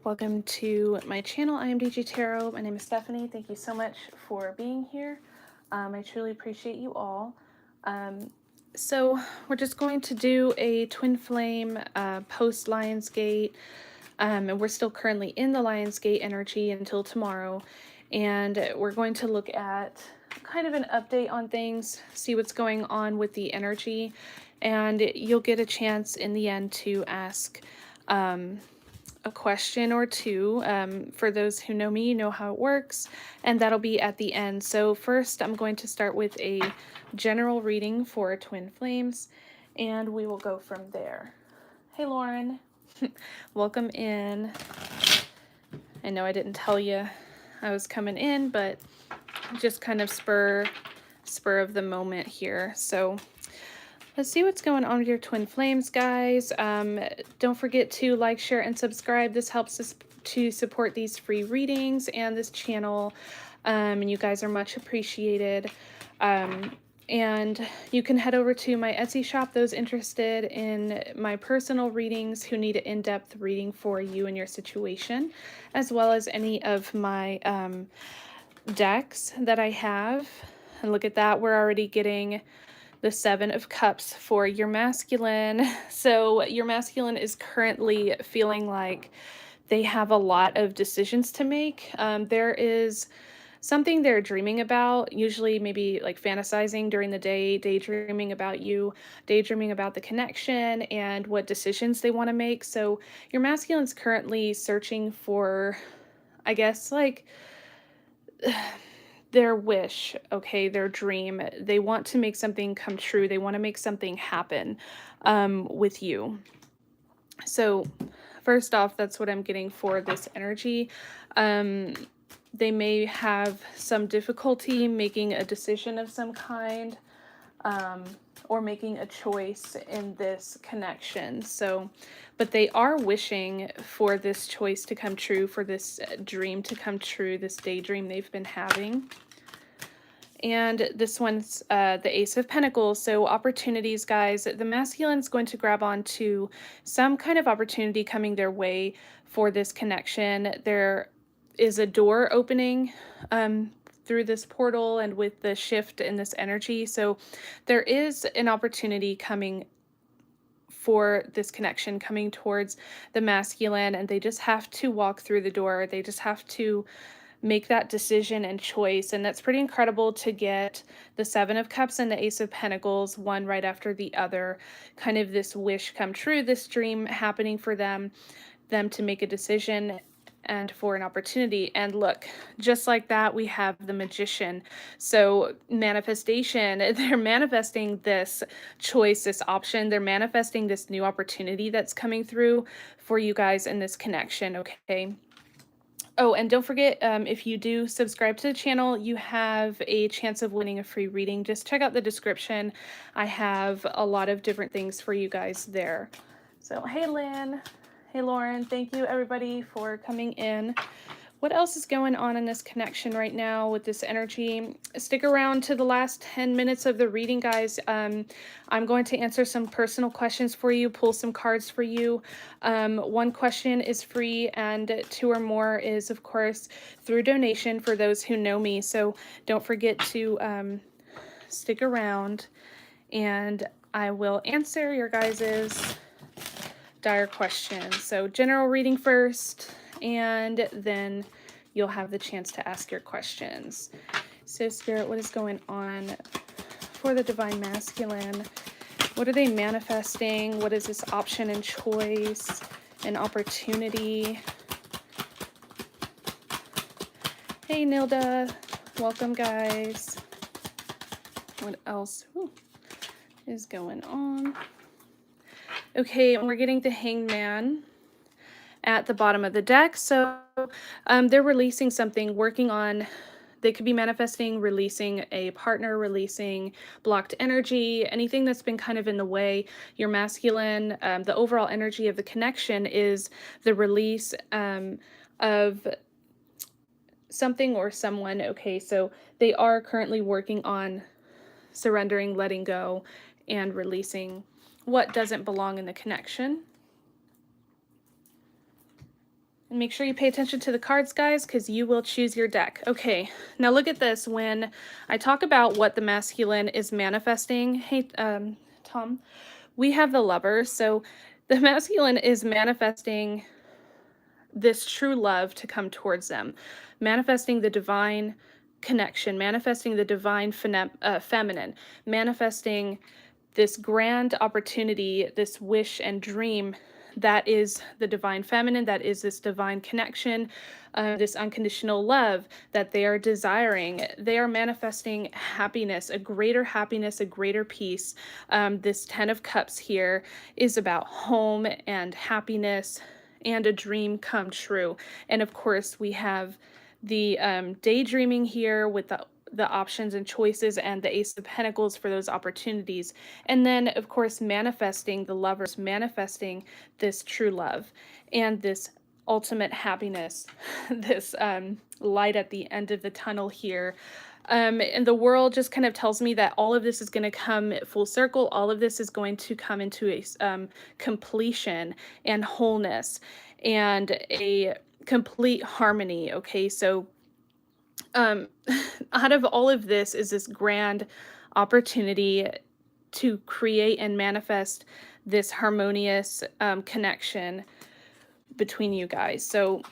Welcome to my channel, IMDG Tarot. My name is Stephanie. Thank you so much for being here. I truly appreciate you all. So we're just going to do a twin flame post Lionsgate, and we're still currently in the Lionsgate energy until tomorrow. And we're going to look at kind of an update on things, see what's going on with the energy, and you'll get a chance in the end to ask a question or two. For those who know me, you know how it works, and that'll be at the end. So first, I'm going to start with a general reading for twin flames, and we will go from there. Hey, Lauren. Welcome in. I know I didn't tell you I was coming in, but just kind of spur of the moment here. So let's see what's going on with your twin flames, guys. Don't forget to like, share, and subscribe. This helps us to support these free readings and this channel, and you guys are much appreciated. And you can head over to my Etsy shop, those interested in my personal readings who need an in-depth reading for you and your situation, as well as any of my decks that I have. And look at that, we're already getting the Seven of Cups for your masculine. So your masculine is currently feeling like they have a lot of decisions to make. There is something they're dreaming about, usually maybe like fantasizing during the day, daydreaming about you, daydreaming about the connection and what decisions they want to make. So your masculine's currently searching for, I guess, like their wish, okay, their dream. They want to make something come true. They want to make something happen with you. So first off, that's what I'm getting for this energy. They may have some difficulty making a decision of some kind, or making a choice in this connection. So, but they are wishing for this choice to come true, for this dream to come true, this daydream they've been having. And this one's the Ace of Pentacles. So opportunities, guys. The masculine's going to grab onto some kind of opportunity coming their way for this connection. There is a door opening through this portal and with the shift in this energy. So there is an opportunity coming for this connection, coming towards the masculine, and they just have to walk through the door. They just have to make that decision and choice. And that's pretty incredible to get the Seven of Cups and the Ace of Pentacles, one right after the other, kind of this wish come true, this dream happening for them to make a decision and for an opportunity. And look, just like that, we have the Magician. So manifestation, they're manifesting this choice, this option. They're manifesting this new opportunity that's coming through for you guys in this connection, okay? Oh, and don't forget, if you do subscribe to the channel, you have a chance of winning a free reading. Just check out the description. I have a lot of different things for you guys there. So, hey, Lynn. Hey, Lauren. Thank you, everybody, for coming in. What else is going on in this connection right now with this energy? Stick around to the last 10 minutes of the reading, guys. I'm going to answer some personal questions for you, pull some cards for you. One question is free, and two or more is, of course, through donation for those who know me. So don't forget to stick around, and I will answer your guys's dire questions. So general reading first, and then you'll have the chance to ask your questions. So Spirit, what is going on for the Divine Masculine? What are they manifesting? What is this option and choice and opportunity? Hey, Nilda. Welcome, guys. What else is going on? Okay, and we're getting the Hanged Man at the bottom of the deck. So they're releasing something, working on, they could be manifesting, releasing a partner, releasing blocked energy, anything that's been kind of in the way. Your masculine, the overall energy of the connection is the release of something or someone. Okay, so they are currently working on surrendering, letting go, and releasing what doesn't belong in the connection. And make sure you pay attention to the cards, guys, because you will choose your deck. Okay, now look at this. When I talk about what the masculine is manifesting, hey, Tom, we have the Lover. So the masculine is manifesting this true love to come towards them, manifesting the divine connection, manifesting the divine feminine, manifesting this grand opportunity, this wish and dream that is the divine feminine, that is this divine connection, this unconditional love that they are desiring. They are manifesting happiness, a greater peace. This 10 of Cups here is about home and happiness and a dream come true. And of course, we have the daydreaming here with the options and choices and the Ace of Pentacles for those opportunities. And then, of course, manifesting the Lovers, manifesting this true love and this ultimate happiness, this light at the end of the tunnel here. And the world just kind of tells me that all of this is going to come full circle. All of this is going to come into a completion and wholeness and a complete harmony. Okay, so out of all of this is this grand opportunity to create and manifest this harmonious connection between you guys. So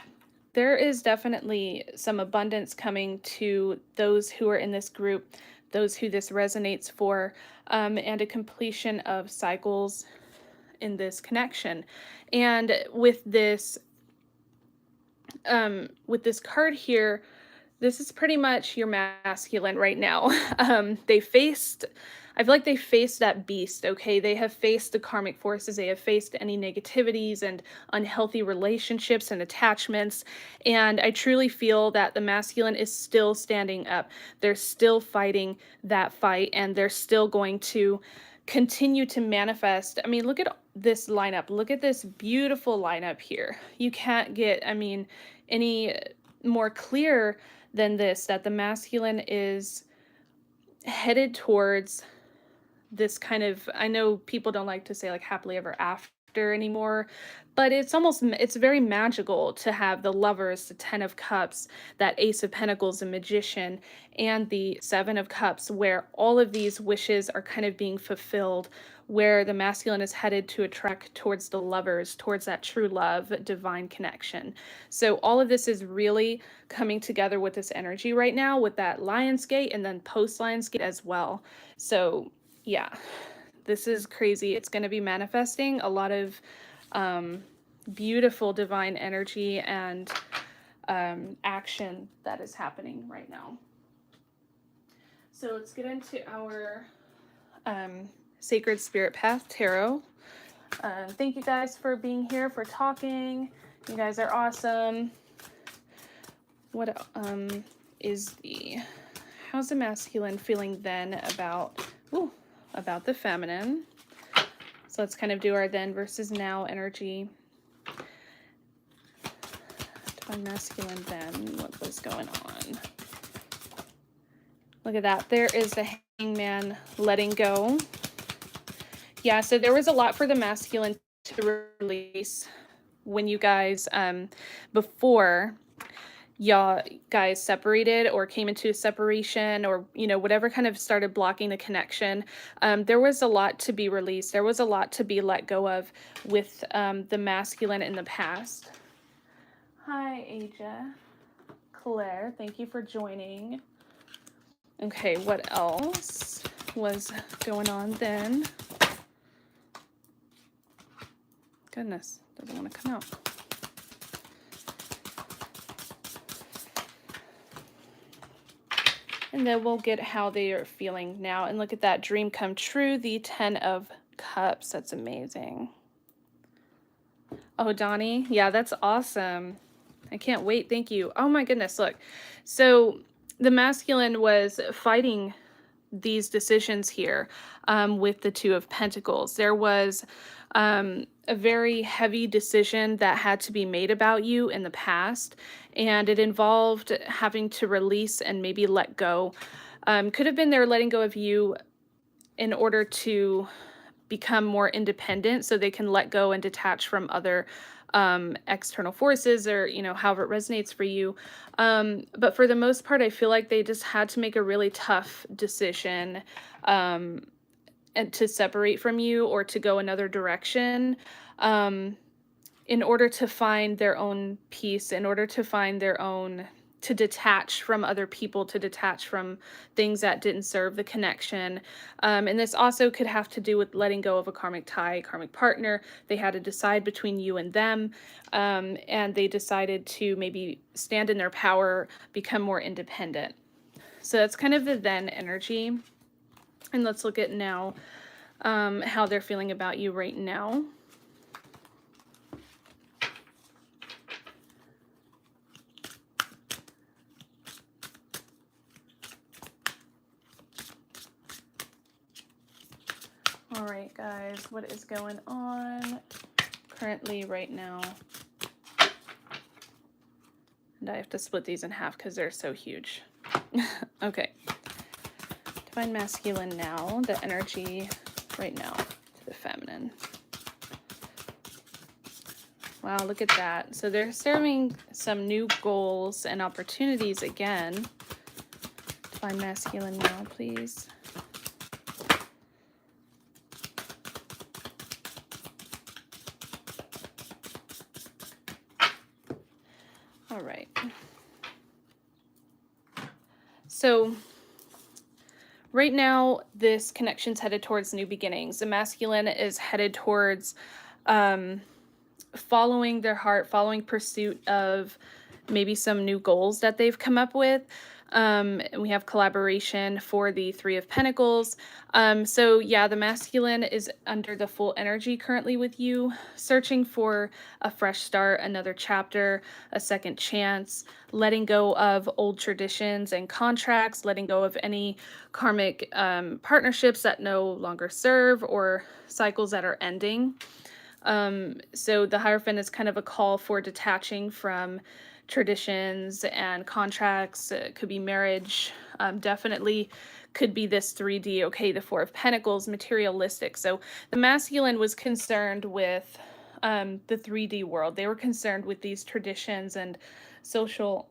there is definitely some abundance coming to those who are in this group, those who this resonates for, and a completion of cycles in this connection. And with this card here, this is pretty much your masculine right now. I feel like they faced that beast, okay? They have faced the karmic forces. They have faced any negativities and unhealthy relationships and attachments. And I truly feel that the masculine is still standing up. They're still fighting that fight, and they're still going to continue to manifest. I mean, look at this lineup. Look at this beautiful lineup here. You can't get, I mean, any more clear than this, that the masculine is headed towards this kind of, I know people don't like to say like happily ever after anymore, but it's very magical to have the Lovers, the 10 of Cups, that Ace of Pentacles, the Magician, and the 7 of Cups, where all of these wishes are kind of being fulfilled, where the masculine is headed to attract towards the Lovers, towards that true love, divine connection. So all of this is really coming together with this energy right now, with that Lionsgate and then post Lionsgate as well. So yeah, this is crazy. It's going to be manifesting a lot of beautiful divine energy and action that is happening right now. So let's get into our Sacred Spirit Path Tarot. Thank you guys for being here, for talking. You guys are awesome. What how's the masculine feeling then about the feminine? So let's kind of do our then versus now energy. Divine masculine then, what was going on? Look at that. There is the Hangman letting go. Yeah, so there was a lot for the masculine to release when you guys, before y'all guys separated or came into a separation, or whatever kind of started blocking the connection. There was a lot to be released. There was a lot to be let go of with the masculine in the past. Hi, Aja. Claire, thank you for joining. Okay, what else was going on then? Goodness, doesn't want to come out. And then we'll get how they are feeling now. And look at that dream come true, the 10 of Cups. That's amazing. Oh, Donnie. Yeah, that's awesome. I can't wait. Thank you. Oh my goodness. Look. So the masculine was fighting these decisions here with the 2 of Pentacles. There was a very heavy decision that had to be made about you in the past, and it involved having to release and maybe let go. Could have been they're letting go of you in order to become more independent, so they can let go and detach from other external forces, or, you know, however it resonates for you. But for the most part, I feel like they just had to make a really tough decision, um, and to separate from you or to go another direction, um, in order to find their own peace, in order to find their own, to detach from other people, to detach from things that didn't serve the connection. And this also could have to do with letting go of a karmic tie, karmic partner. They had to decide between you and them, and they decided to maybe stand in their power, become more independent. So that's kind of the then energy. And let's look at now, how they're feeling about you right now. All right, guys, what is going on currently right now? And I have to split these in half because they're so huge. Okay. Divine masculine now, the energy right now to the feminine. Wow, look at that. So they're serving some new goals and opportunities again. Divine masculine now, please. All right. So right now, this connection's headed towards new beginnings. The masculine is headed towards following their heart, following pursuit of maybe some new goals that they've come up with. And we have collaboration for the Three of Pentacles. So yeah, the masculine is under the full energy currently with you, searching for a fresh start, another chapter, a second chance, letting go of old traditions and contracts, letting go of any karmic partnerships that no longer serve, or cycles that are ending. So the Hierophant is kind of a call for detaching from traditions and contracts. It could be marriage, definitely could be this 3D, okay, the Four of Pentacles, materialistic. So the masculine was concerned with the 3D world. They were concerned with these traditions and social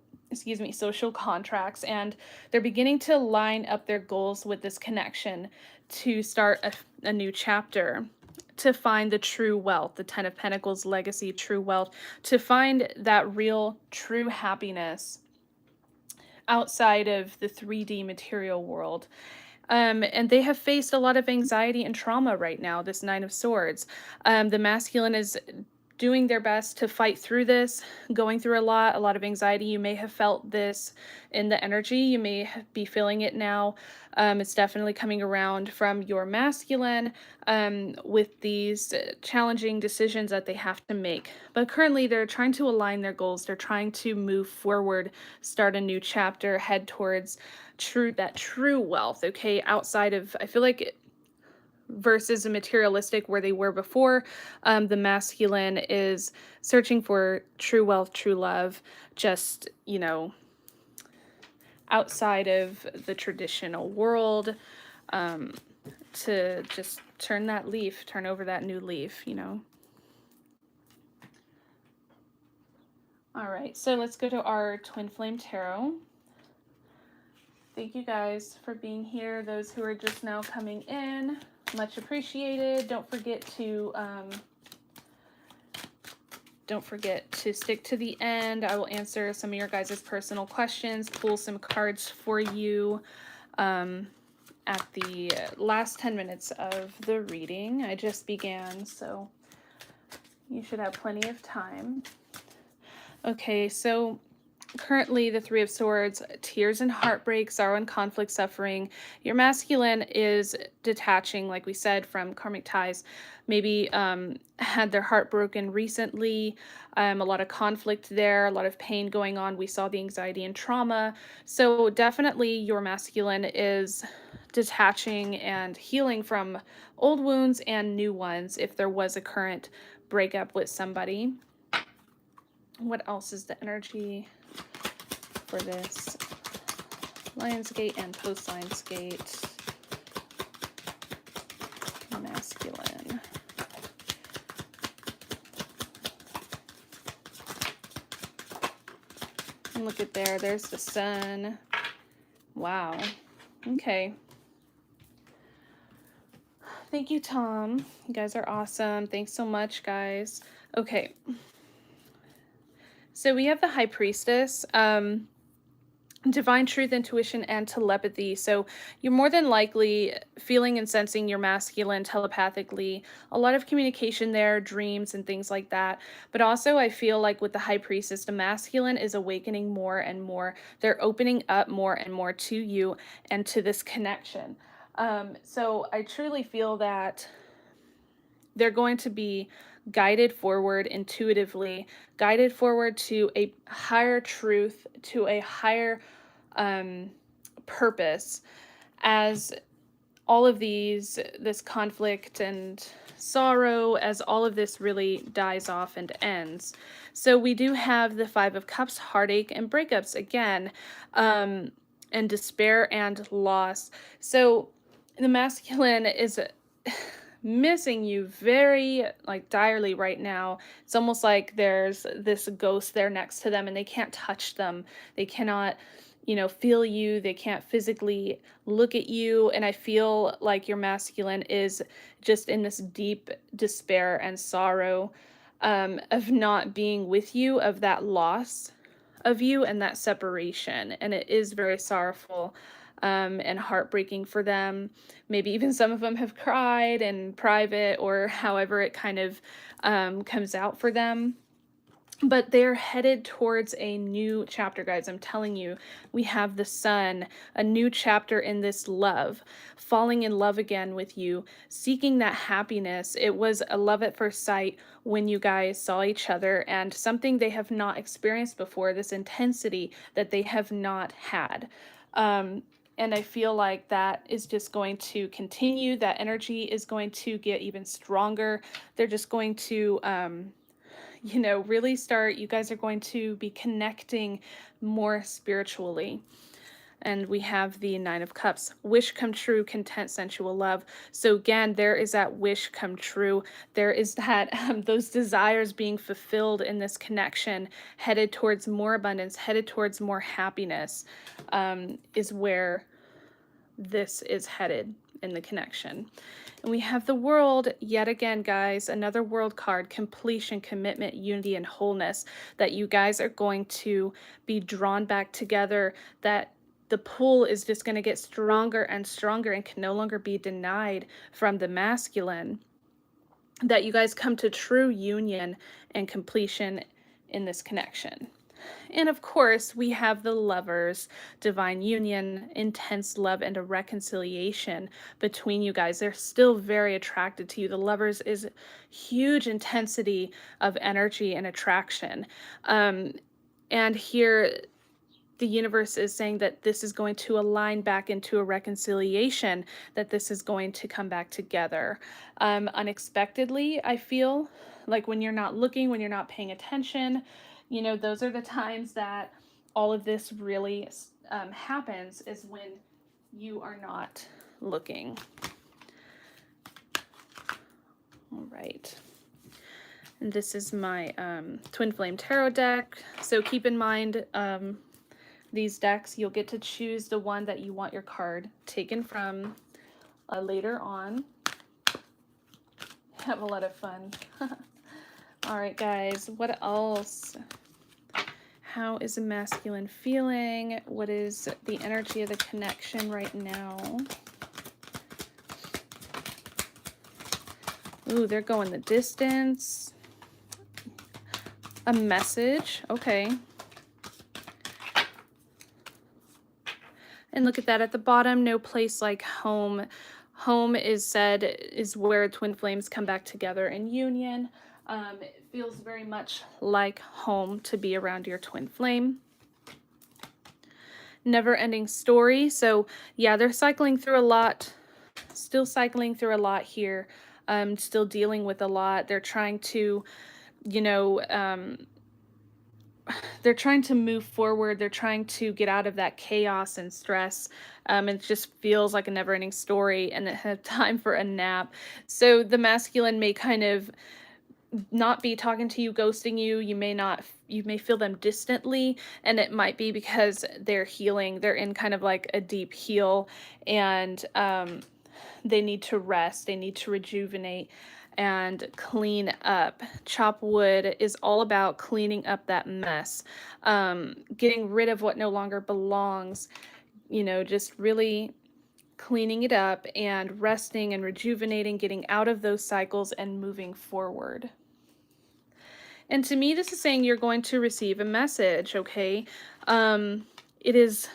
contracts, and they're beginning to line up their goals with this connection to start a new chapter, to find the true wealth, the Ten of Pentacles legacy, true wealth, to find that real, true happiness outside of the 3D material world. And they have faced a lot of anxiety and trauma right now, this Nine of Swords. The masculine is doing their best to fight through this, going through a lot of anxiety. You may have felt this in the energy. You may be feeling it now. It's definitely coming around from your masculine, with these challenging decisions that they have to make. But currently they're trying to align their goals. They're trying to move forward, start a new chapter, head towards that true wealth, okay, outside of, I feel like, versus a materialistic where they were before. The masculine is searching for true wealth, true love, just, you know, outside of the traditional world, to just turn that leaf, turn over that new leaf, you know. All right, so let's go to our Twin Flame Tarot. Thank you guys for being here. Those who are just now coming in, much appreciated. Don't forget to stick to the end. I will answer some of your guys' personal questions, pull some cards for you at the last 10 minutes of the reading. I just began, so you should have plenty of time. Okay, so currently the Three of Swords, tears and heartbreak, sorrow and conflict, suffering. Your masculine is detaching, like we said, from karmic ties. Maybe had their heart broken recently, a lot of conflict there, a lot of pain going on. We saw the anxiety and trauma. So definitely your masculine is detaching and healing from old wounds and new ones if there was a current breakup with somebody. What else is the energy for this Lionsgate and post Lionsgate masculine? And look at there. There's the sun. Wow. Okay. Thank you, Tom. You guys are awesome. Thanks so much, guys. Okay. So we have the High Priestess. Divine truth, intuition, and telepathy. So you're more than likely feeling and sensing your masculine telepathically. A lot of communication there, dreams, and things like that. But also, I feel like with the High Priestess, the masculine is awakening more and more. They're opening up more and more to you and to this connection. So I truly feel that they're going to be guided forward intuitively, guided forward to a higher truth, to a higher purpose, as all of this conflict and sorrow, as all of this really dies off and ends. So we do have the Five of Cups, heartache and breakups again, and despair and loss. So the masculine is missing you very like direly right now. It's almost like there's this ghost there next to them and they can't touch them. They cannot, feel you. They can't physically look at you. And I feel like your masculine is just in this deep despair and sorrow, of not being with you, of that loss of you and that separation. And it is very sorrowful, and heartbreaking for them. Maybe even some of them have cried in private or however it kind of comes out for them. But they're headed towards a new chapter, guys. I'm telling you, we have the sun, a new chapter in this love, falling in love again with you, seeking that happiness. It was a love at first sight when you guys saw each other, and something they have not experienced before, this intensity that they have not had. And I feel like that is just going to continue. That energy is going to get even stronger. They're just going to, really start, you guys are going to be connecting more spiritually. And we have the Nine of Cups, wish come true, content, sensual love. So again, there is that wish come true. There is that, those desires being fulfilled in this connection, headed towards more abundance, headed towards more happiness, is where this is headed in the connection. And we have the World yet again, guys, another World card, completion, commitment, unity, and wholeness, that you guys are going to be drawn back together, that the pull is just going to get stronger and stronger and can no longer be denied from the masculine, that you guys come to true union and completion in this connection. And of course, we have the Lovers, divine union, intense love, and a reconciliation between you guys. They're still very attracted to you. The Lovers is huge intensity of energy and attraction. And here, the universe is saying that this is going to align back into a reconciliation, that this is going to come back together. Unexpectedly, I feel like when you're not looking, when you're not paying attention, those are the times that all of this really happens, is when you are not looking. All right. And this is my Twin Flame Tarot deck. So keep in mind, these decks, you'll get to choose the one that you want your card taken from later on. Have a lot of fun. All right, guys, what else? How is a masculine feeling? What is the energy of the connection right now? Ooh, they're going the distance. A message, okay. And look at that at the bottom, no place like home. Home is where twin flames come back together in union. It feels very much like home to be around your twin flame. Never-ending story. So yeah, they're cycling through a lot. Still cycling through a lot here. Still dealing with a lot. They're trying to, they're trying to move forward. They're trying to get out of that chaos and stress. It just feels like a never-ending story, and they have time for a nap. So the masculine may kind of not be talking to you, ghosting you. You may not you may feel them distantly, and it might be because they're healing. They're in kind of like a deep heal, and they need to rest, they need to rejuvenate and clean up. Chop wood is all about cleaning up that mess, getting rid of what no longer belongs, just really cleaning it up and resting and rejuvenating, getting out of those cycles and moving forward. And to me, this is saying you're going to receive a message, okay? It is,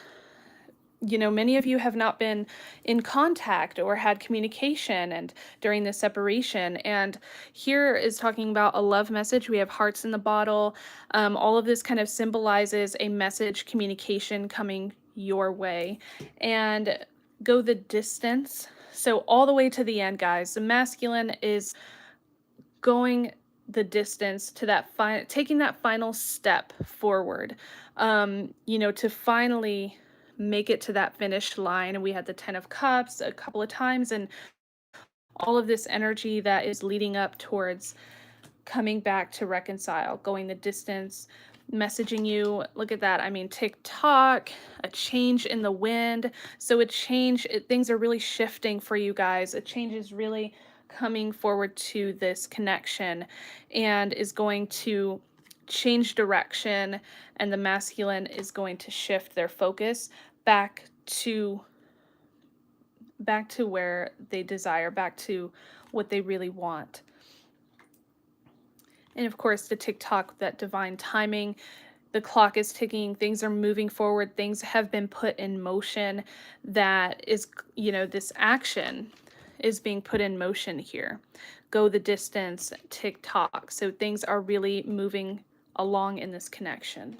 many of you have not been in contact or had communication and during this separation. And here is talking about a love message. We have hearts in the bottle. All of this kind of symbolizes a message communication coming your way. And go the distance. So all the way to the end, guys. The masculine is going the distance to that taking that final step forward, to finally make it to that finish line. And we had the 10 of Cups a couple of times, and all of this energy that is leading up towards coming back to reconcile, going the distance, messaging you. Look at that. I mean, TikTok, a change in the wind. So things are really shifting for you guys. A change is really coming forward to this connection and is going to change direction, and the masculine is going to shift their focus back to where they desire, back to what they really want. And of course, the TikTok, that divine timing, the clock is ticking, things are moving forward, things have been put in motion. That is, this action is being put in motion here. Go the distance, TikTok. So things are really moving along in this connection.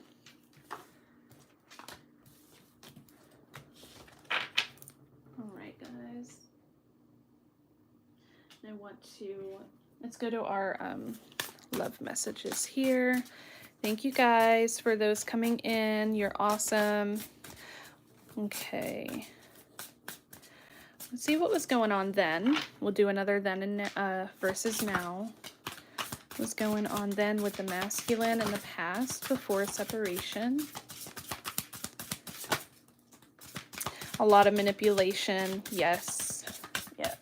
All right, guys. Let's go to our love messages here. Thank you guys for those coming in. You're awesome. Okay. Let's see what was going on then. We'll do another then and versus now. What's going on then with the masculine in the past before separation? A lot of manipulation. Yes. Yep.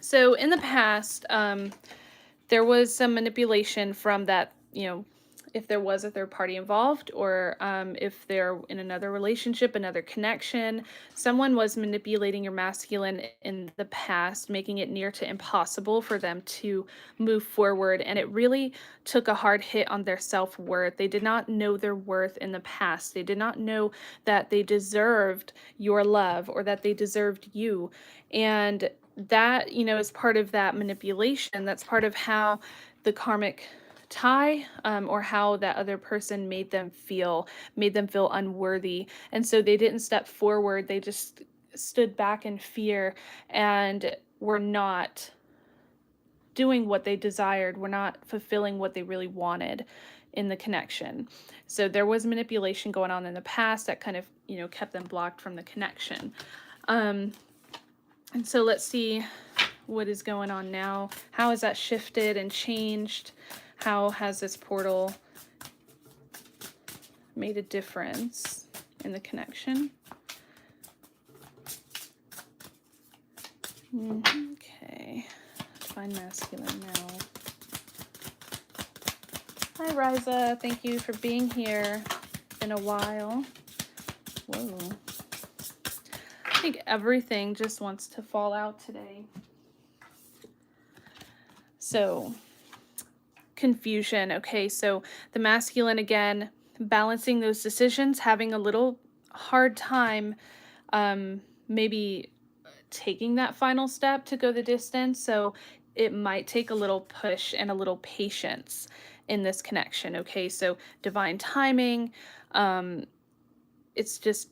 So in the past, there was some manipulation from that, if there was a third party involved, or if they're in another relationship, another connection, someone was manipulating your masculine in the past, making it near to impossible for them to move forward. And it really took a hard hit on their self-worth. They did not know their worth in the past. They did not know that they deserved your love or that they deserved you. And that, is part of that manipulation. That's part of how the karmic tie, or how that other person made them feel unworthy. And so they didn't step forward. They just stood back in fear and were not doing what they desired, were not fulfilling what they really wanted in the connection. So there was manipulation going on in the past that kind of, kept them blocked from the connection. And so let's see what is going on now. How has that shifted and changed? How has this portal made a difference in the connection? Okay, divine masculine now. Hi, Riza. Thank you for being here. Been a while. Whoa. I think everything just wants to fall out today. So, confusion. Okay, so the masculine, again, balancing those decisions, having a little hard time maybe taking that final step to go the distance. So it might take a little push and a little patience in this connection. Okay, so divine timing. It's just,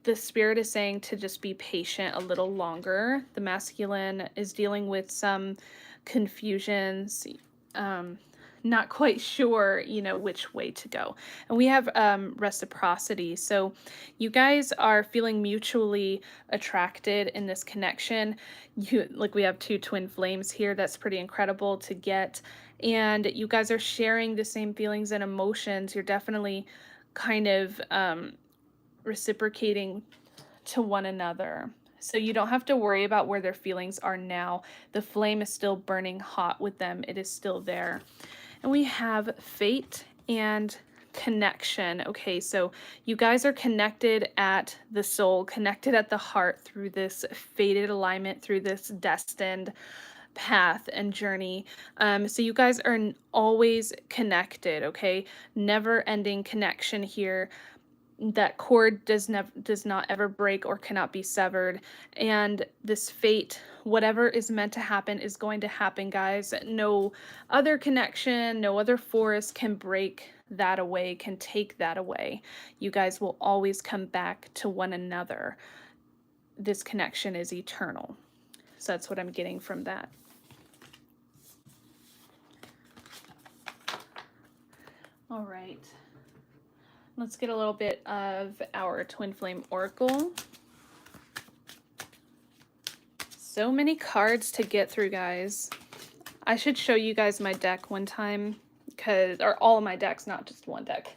the spirit is saying to just be patient a little longer. The masculine is dealing with some confusions, not quite sure, which way to go. And we have reciprocity. So you guys are feeling mutually attracted in this connection. We have two twin flames here. That's pretty incredible to get. and you guys are sharing the same feelings and emotions. You're definitely kind of reciprocating to one another. So you don't have to worry about where their feelings are now. The flame is still burning hot with them. It is still there. And we have fate and connection. Okay, so you guys are connected at the soul, connected at the heart through this fated alignment, through this destined path and journey. So you guys are always connected, okay? Never ending connection here. That cord does not ever break or cannot be severed, and this fate, whatever is meant to happen, is going to happen, guys. No other connection, no other force can break that away, can take that away. You guys will always come back to one another. This connection is eternal. So that's what I'm getting from that. All right. Let's get a little bit of our Twin Flame Oracle. So many cards to get through, guys. I should show you guys my deck one time, or all of my decks, not just one deck,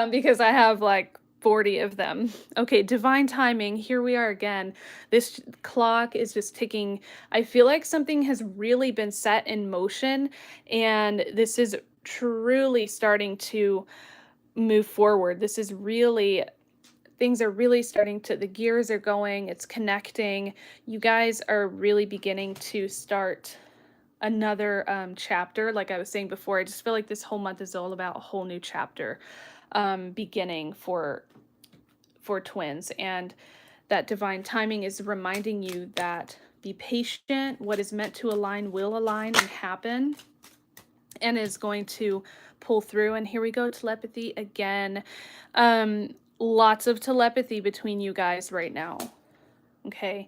because I have like 40 of them. Okay, divine timing. Here we are again. This clock is just ticking. I feel like something has really been set in motion, and this is truly starting to move forward. This is really, things are really starting to, the gears are going, it's connecting. You guys are really beginning to start another chapter. Like I was saying before, I just feel like this whole month is all about a whole new chapter beginning for twins. And that divine timing is reminding you that be patient. What is meant to align will align and happen, and is going to pull through. And here we go, telepathy again. Lots of telepathy between you guys right now. Okay.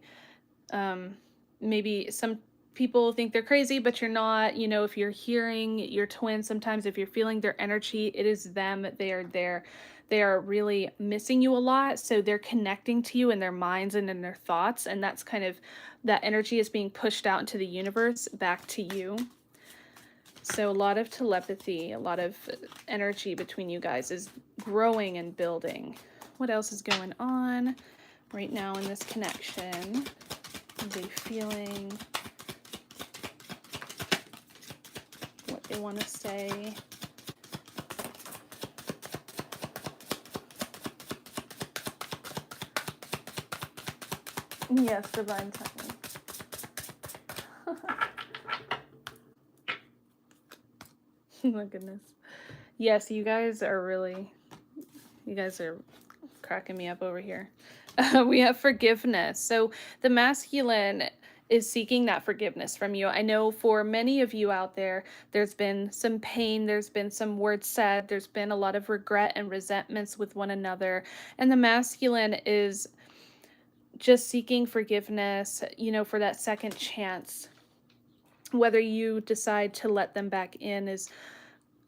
Maybe some people think they're crazy, but you're not. You know, if you're hearing your twin, sometimes if you're feeling their energy, it is them. They are there. They are really missing you a lot. So they're connecting to you in their minds and in their thoughts. And that's kind of, that energy is being pushed out into the universe back to you. So a lot of telepathy, a lot of energy between you guys is growing and building. What else is going on right now in this connection? Are they feeling what they want to say? Yes, divine timing. Oh my goodness. Yes, you guys are cracking me up over here. We have forgiveness. So the masculine is seeking that forgiveness from you. I know for many of you out there, there's been some pain, there's been some words said, there's been a lot of regret and resentments with one another. And the masculine is just seeking forgiveness, you know, for that second chance. Whether you decide to let them back in is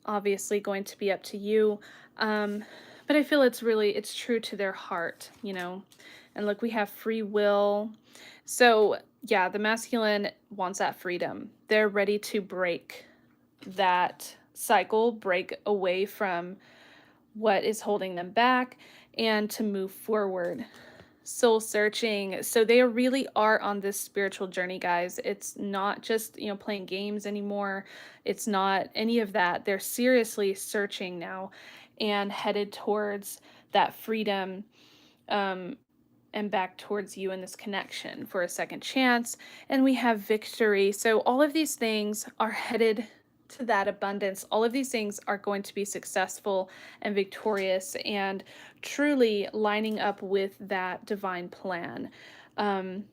obviously going to be up to you. But I feel it's true to their heart, you know. And look, we have free will. So yeah, the masculine wants that freedom. They're ready to break that cycle, break away from what is holding them back, and to move forward. Soul searching. So they really are on this spiritual journey, guys. It's not just, you know, playing games anymore. It's not any of that. They're seriously searching now and headed towards that freedom, and back towards you in this connection for a second chance. And we have victory. So all of these things are headed to that abundance. All of these things are going to be successful and victorious and truly lining up with that divine plan in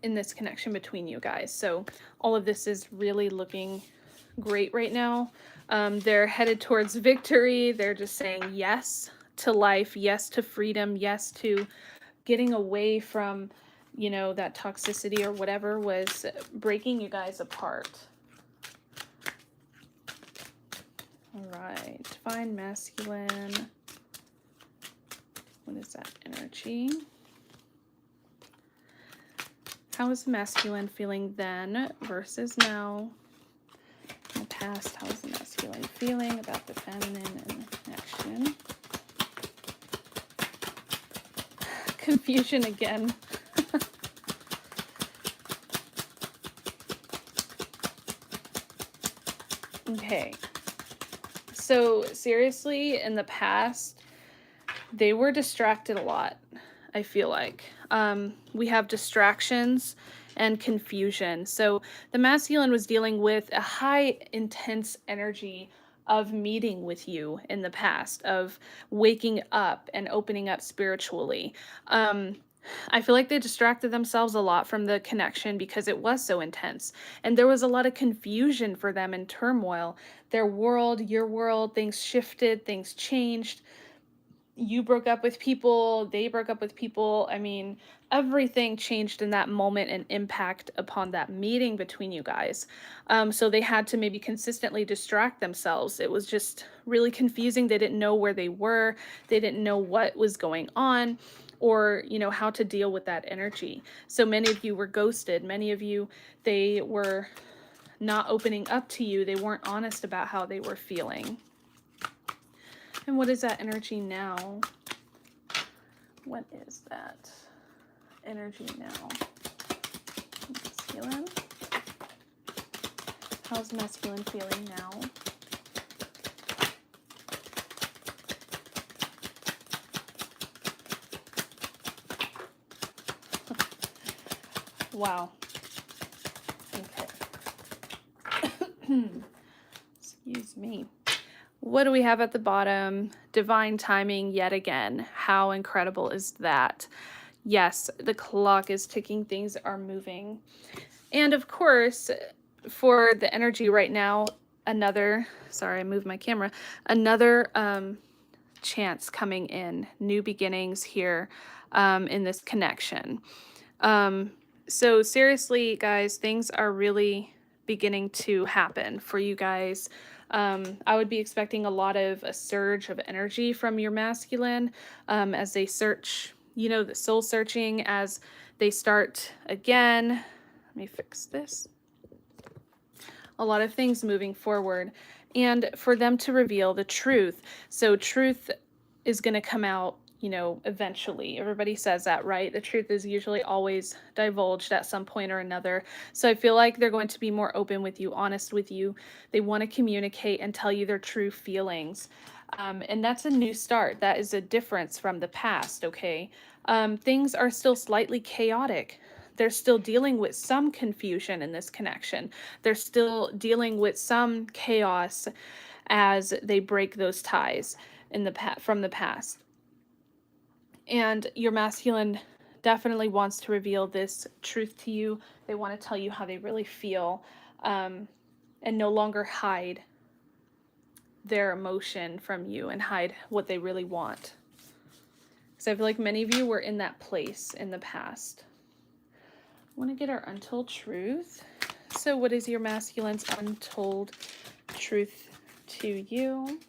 this connection between you guys. So all of this is really looking great right now. They're headed towards victory. They're just saying yes to life, yes to freedom, yes to getting away from, you know, that toxicity or whatever was breaking you guys apart. All right, divine masculine. What is that energy? How is masculine feeling then versus now? past. How is the masculine feeling about the feminine in the connection? Confusion again. Okay. So seriously, in the past, they were distracted a lot, I feel like. We have distractions and confusion. So the masculine was dealing with a high intense energy of meeting with you in the past, of waking up and opening up spiritually. Um, I feel like they distracted themselves a lot from the connection because it was so intense. And there was a lot of confusion for them and turmoil. Their world, your world, things shifted, things changed. You broke up with people, they broke up with people. I mean, everything changed in that moment and impact upon that meeting between you guys. So they had to maybe consistently distract themselves. It was just really confusing. They didn't know where they were, they didn't know what was going on, or how to deal with that energy. So many of you were ghosted. Many of you, they were not opening up to you. They weren't honest about how they were feeling. And what is that energy now? What is that energy now? Masculine. How's masculine feeling now? Wow. Okay. Excuse me. What do we have at the bottom? Divine timing yet again. How incredible is that? Yes, the clock is ticking. Things are moving. And of course, for the energy right now, sorry, I moved my camera, another chance coming in, new beginnings here in this connection. So seriously, guys, things are really beginning to happen for you guys. I would be expecting a surge of energy from your masculine as they search, the soul searching, as they start again. Let me fix this. A lot of things moving forward, and for them to reveal the truth. So truth is going to come out, eventually. Everybody says that, right? The truth is usually always divulged at some point or another. So I feel like they're going to be more open with you, honest with you. They want to communicate and tell you their true feelings. And that's a new start. That is a difference from the past, okay? Things are still slightly chaotic. They're still dealing with some confusion in this connection. They're still dealing with some chaos as they break those ties from the past. And your masculine definitely wants to reveal this truth to you. They want to tell you how they really feel, and no longer hide their emotion from you and hide what they really want. Because I feel like many of you were in that place in the past. I want to get our untold truth. So what is your masculine's untold truth to you?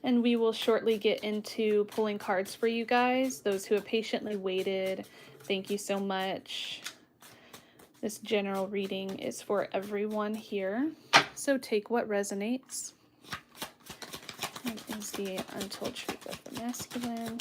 And we will shortly get into pulling cards for you guys. Those who have patiently waited, thank you so much. This general reading is for everyone here. So take what resonates. What is the untold truth of the masculine?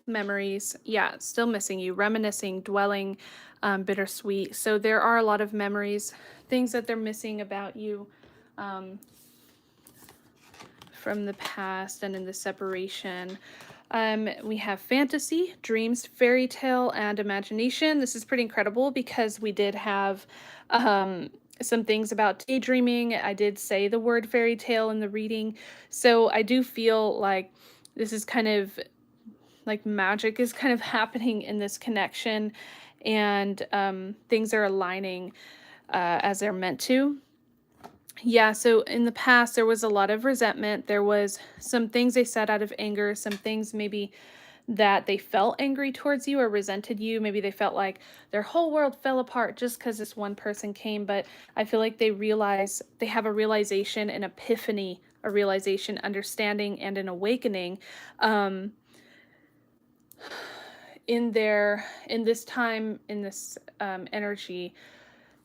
Memories, yeah, still missing you, reminiscing, dwelling, bittersweet. So there are a lot of memories, things that they're missing about you from the past and in the separation. We have fantasy, dreams, fairy tale, and imagination. This is pretty incredible because we did have some things about daydreaming. I did say the word fairy tale in the reading. So I do feel like this is kind of like magic is kind of happening in this connection, and things are aligning as they're meant to. Yeah, so in the past, there was a lot of resentment. There was some things they said out of anger, some things maybe that they felt angry towards you or resented you. Maybe they felt like their whole world fell apart just because this one person came. But I feel like they have a realization, an epiphany, a realization, understanding, and an awakening um, in this time, in this energy,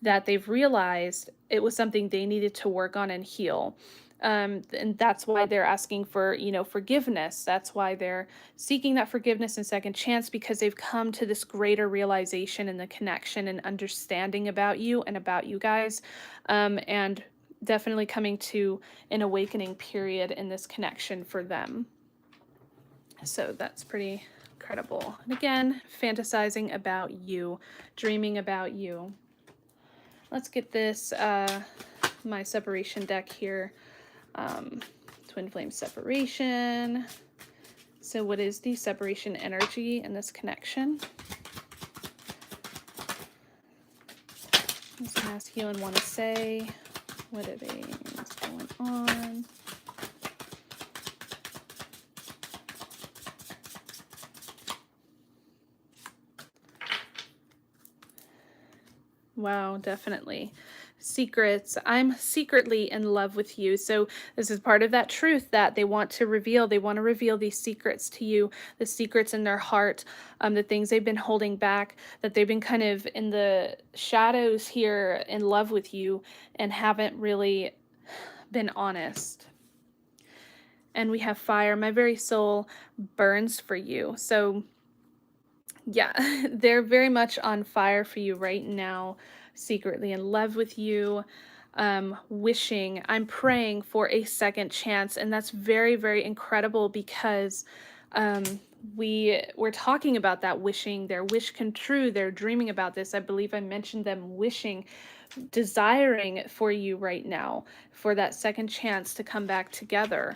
that they've realized it was something they needed to work on and heal. And that's why they're asking for, forgiveness. That's why they're seeking that forgiveness and second chance, because they've come to this greater realization and the connection and understanding about you and about you guys. And definitely coming to an awakening period in this connection for them. So that's pretty incredible. And again, fantasizing about you, dreaming about you. Let's get this, my separation deck here. Twin flame separation. So what is the separation energy in this connection? What does the masculine want to say? What are they what's going on? Wow, definitely. Secrets. I'm secretly in love with you. So this is part of that truth that they want to reveal. They want to reveal these secrets to you, the secrets in their heart, the things they've been holding back, that they've been kind of in the shadows here in love with you and haven't really been honest. And we have fire. My very soul burns for you. So yeah, they're very much on fire for you right now, secretly in love with you, wishing, I'm praying for a second chance. And that's very, very incredible because um, we're talking about that wishing, their wish come true. They're dreaming about this. I believe I mentioned them wishing, desiring for you right now, for that second chance to come back together.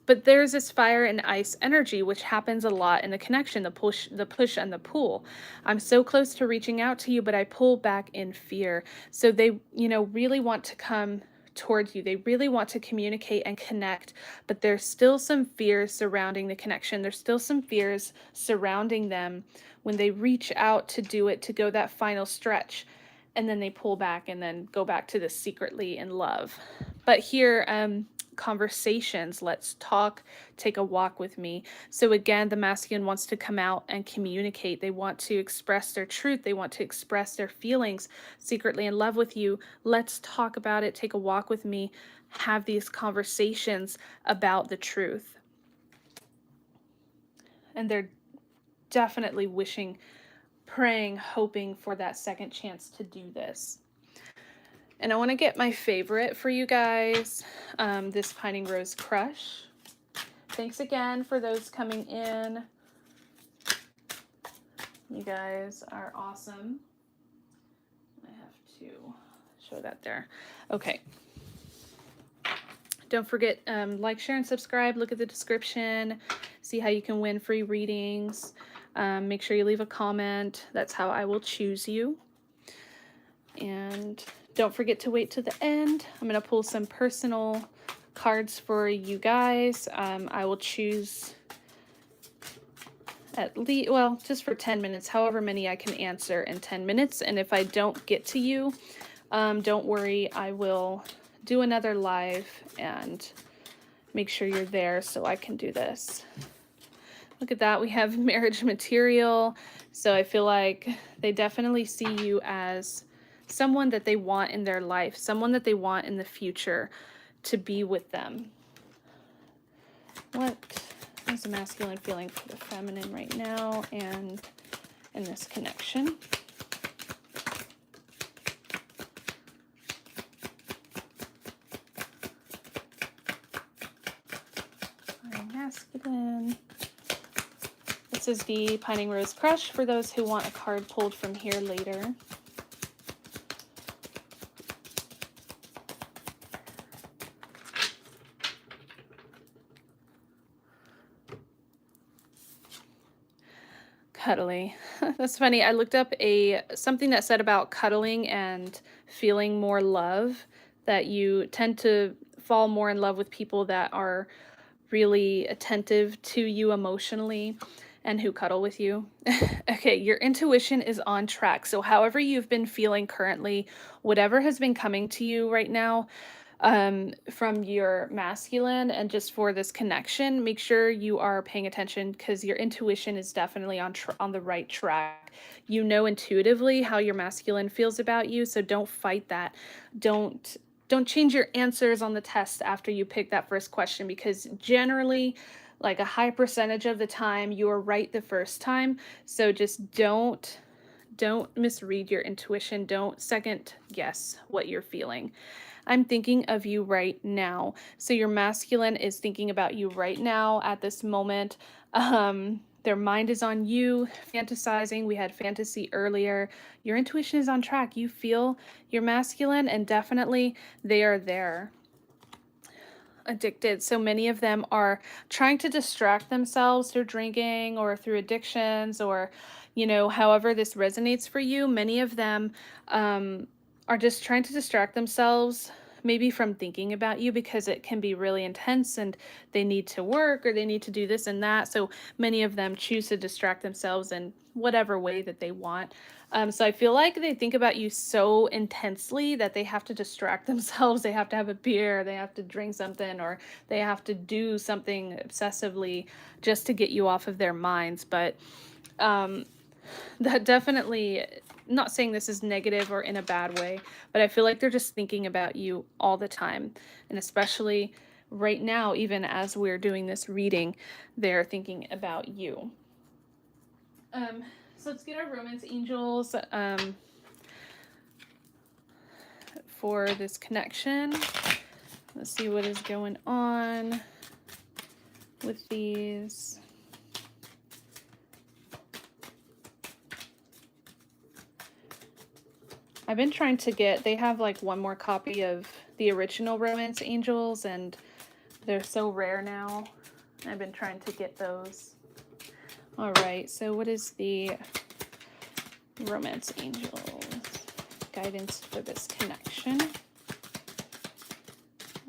But there's this fire and ice energy, which happens a lot in the connection, the push and the pull. I'm so close to reaching out to you, but I pull back in fear. So they, really want to come towards you. They really want to communicate and connect, but there's still some fears surrounding the connection. There's still some fears surrounding them when they reach out to do it, to go that final stretch, and then they pull back and then go back to the secretly in love. But here, conversations, let's talk, take a walk with me. So again, the masculine wants to come out and communicate. They want to express their truth. They want to express their feelings, secretly in love with you. Let's talk about it, take a walk with me, have these conversations about the truth. And they're definitely wishing, praying, hoping for that second chance to do this. And I want to get my favorite for you guys, this Pining Rose Crush. Thanks again for those coming in. You guys are awesome. I have to show that there. Okay. Don't forget, like, share, and subscribe. Look at the description. See how you can win free readings. Make sure you leave a comment. That's how I will choose you. And don't forget to wait to the end. I'm going to pull some personal cards for you guys. I will choose at least, well, just for 10 minutes, however many I can answer in 10 minutes. And if I don't get to you, don't worry, I will do another live and make sure you're there so I can do this. Look at that. We have marriage material. So I feel like they definitely see you as someone that they want in their life, someone that they want in the future to be with them. What is the masculine feeling for the feminine right now and in this connection? Masculine. This is the Pining Rose Crush for those who want a card pulled from here later. Cuddly. That's funny. I looked up something that said about cuddling and feeling more love, that you tend to fall more in love with people that are really attentive to you emotionally, and who cuddle with you. Okay, your intuition is on track. So, however you've been feeling currently, whatever has been coming to you right now, from your masculine and just for this connection, make sure you are paying attention because your intuition is definitely on the right track. You know intuitively how your masculine feels about you, so don't fight that. Don't change your answers on the test after you pick that first question, because generally, like a high percentage of the time, you are right the first time. So just don't misread your intuition. Don't second guess what you're feeling. I'm thinking of you right now. So your masculine is thinking about you right now at this moment. Their mind is on you, fantasizing. We had fantasy earlier. Your intuition is on track. You feel your masculine, and definitely they are there. Addicted. So many of them are trying to distract themselves through drinking or through addictions, or, however this resonates for you. Many of them are just trying to distract themselves, maybe from thinking about you, because it can be really intense and they need to work or they need to do this and that. So many of them choose to distract themselves in whatever way that they want. So I feel like they think about you so intensely that they have to distract themselves. They have to have a beer, they have to drink something, or they have to do something obsessively just to get you off of their minds. But that definitely, not saying this is negative or in a bad way, but I feel like they're just thinking about you all the time. And especially right now, even as we're doing this reading, they're thinking about you. So let's get our romance angels for this connection. Let's see what is going on with these. I've been trying to get, they have like one more copy of the original romance angels, and they're so rare now. I've been trying to get those. All right, so what is the romance angels guidance for this connection?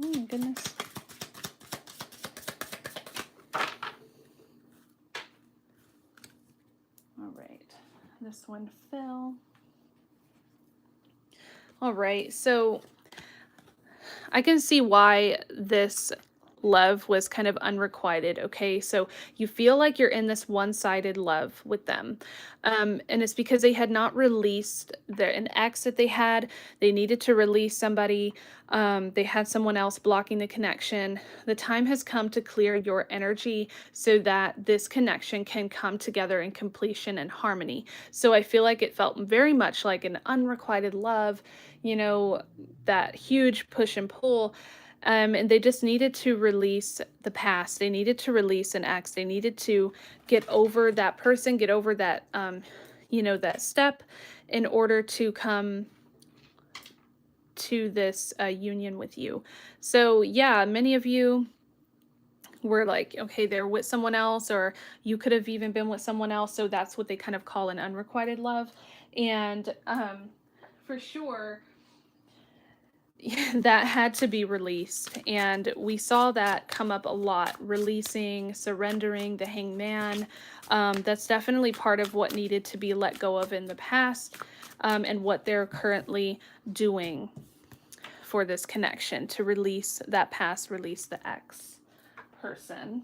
Oh my goodness. All right, this one fell. All right, so I can see why this love was kind of unrequited. Okay, so you feel like you're in this one-sided love with them, and it's because they had not released an ex that they had. They needed to release somebody. They had someone else blocking the connection. The time has come to clear your energy so that this connection can come together in completion and harmony. So I feel like it felt very much like an unrequited love, that huge push and pull. And they just needed to release the past. They needed to release an ex. They needed to get over that person, get over that, that step, in order to come to this union with you. So yeah, many of you were like, okay, they're with someone else, or you could have even been with someone else. So that's what they kind of call an unrequited love. And for sure, that had to be released, and we saw that come up a lot. Releasing, surrendering, the hangman. That's definitely part of what needed to be let go of in the past, and what they're currently doing for this connection to release that past, release the ex person.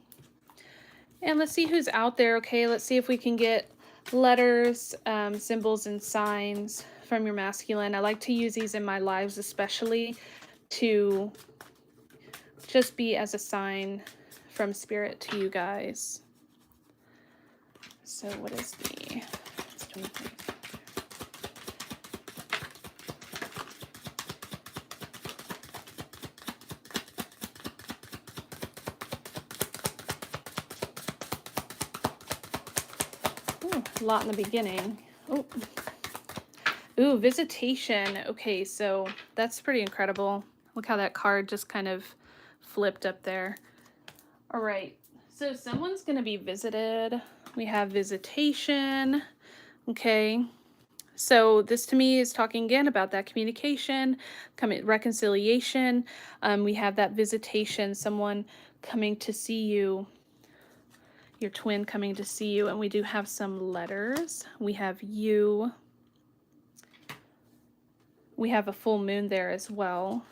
And let's see who's out there. Okay, let's see if we can get letters, symbols, and signs from your masculine. I like to use these in my lives, especially to just be as a sign from spirit to you guys. So what is the... a lot in the beginning. Ooh, visitation. Okay, so that's pretty incredible. Look how that card just kind of flipped up there. All right, so someone's going to be visited. We have visitation. Okay, So this to me is talking again about that communication, reconciliation. We have that visitation, someone coming to see you, your twin coming to see you, and we do have some letters. We have you. We have a full moon there as well.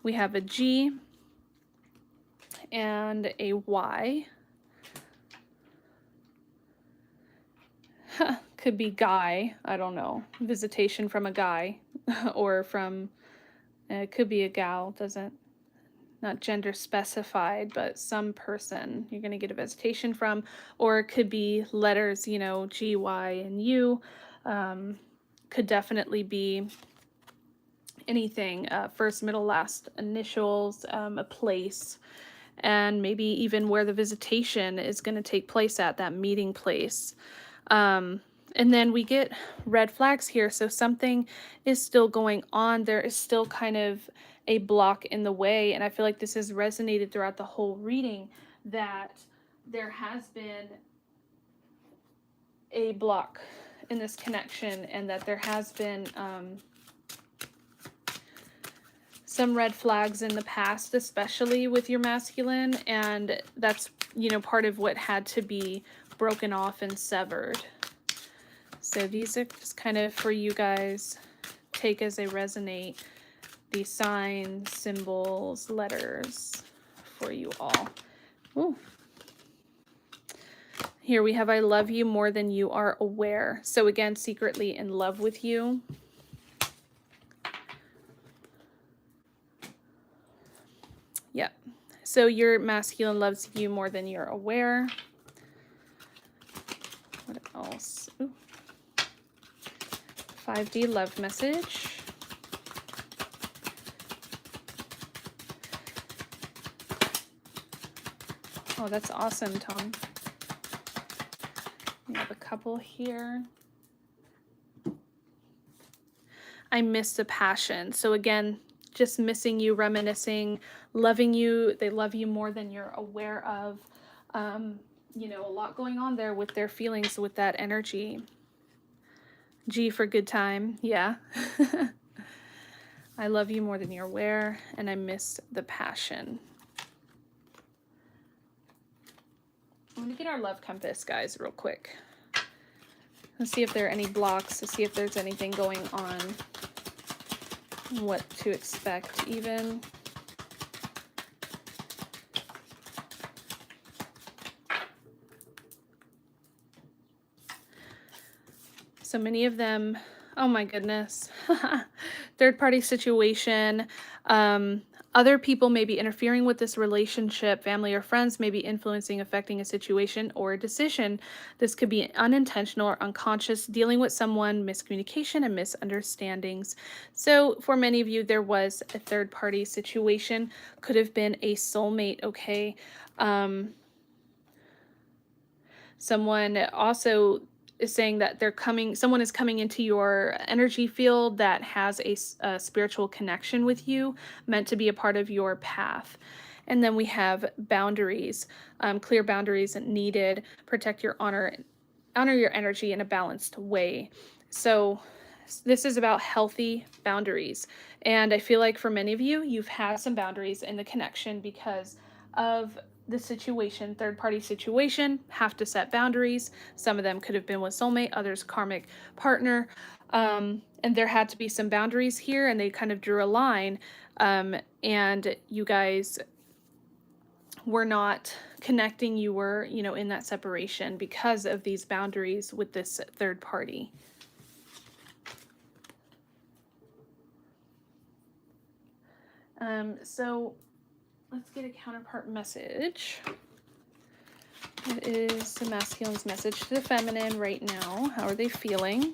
We have a G and a Y. Could be guy, I don't know. Visitation from a guy or from, it could be a gal, doesn't, not gender specified, but some person you're going to get a visitation from, or it could be letters, you know, G, Y, and U. Could definitely be anything, first, middle, last initials, a place, and maybe even where the visitation is going to take place at, that meeting place. And then we get red flags here. So something is still going on. There is still kind of a block in the way. And I feel like this has resonated throughout the whole reading, that there has been a block in this connection, and that there has been some red flags in the past, especially with your masculine. And that's, you know, part of what had to be broken off and severed. So these are just kind of for you guys, take as they resonate, these signs, symbols, letters for you all. Ooh. Here we have, I love you more than you are aware. So again, secretly in love with you. Yep. So your masculine loves you more than you're aware. What else? Ooh. 5D love message. Oh, that's awesome, Tom. We have a couple here. I miss the passion. So again, just missing you, reminiscing, loving you. They love you more than you're aware of. You know, a lot going on there with their feelings, with that energy. G for good time. Yeah. I love you more than you're aware, and I miss the passion. I'm going to get our love compass, guys, real quick. Let's see if there are any blocks, to see if there's anything going on, what to expect even. So many of them, oh my goodness, third party situation. Other people may be interfering with this relationship, family or friends may be influencing, affecting a situation or a decision. This could be unintentional or unconscious, dealing with someone, miscommunication and misunderstandings. So for many of you, there was a third party situation, could have been a soulmate, okay? Someone also is saying that someone is coming into your energy field that has a spiritual connection with you, meant to be a part of your path. And then we have boundaries, clear boundaries needed, protect your honor your energy in a balanced way. So this is about healthy boundaries. And I feel like for many of you, you've had some boundaries in the connection because of the situation, third party situation, have to set boundaries. Some of them could have been with soulmate, others karmic partner. And there had to be some boundaries here, and they kind of drew a line. And you guys were not connecting, you were, you know, in that separation because of these boundaries with this third party. So let's get a counterpart message. What is the masculine's message to the feminine right now? How are they feeling?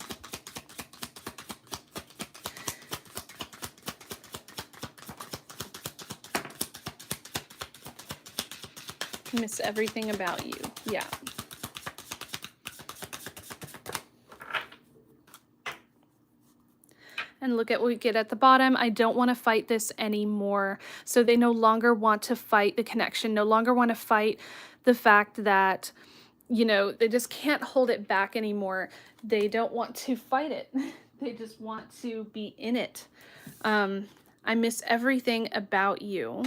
Miss everything about you. Yeah. And look at what we get at the bottom. I don't want to fight this anymore. So they no longer want to fight the connection, no longer want to fight the fact that you know, they just can't hold it back anymore. They don't want to fight it. They just want to be in it. I miss everything about you.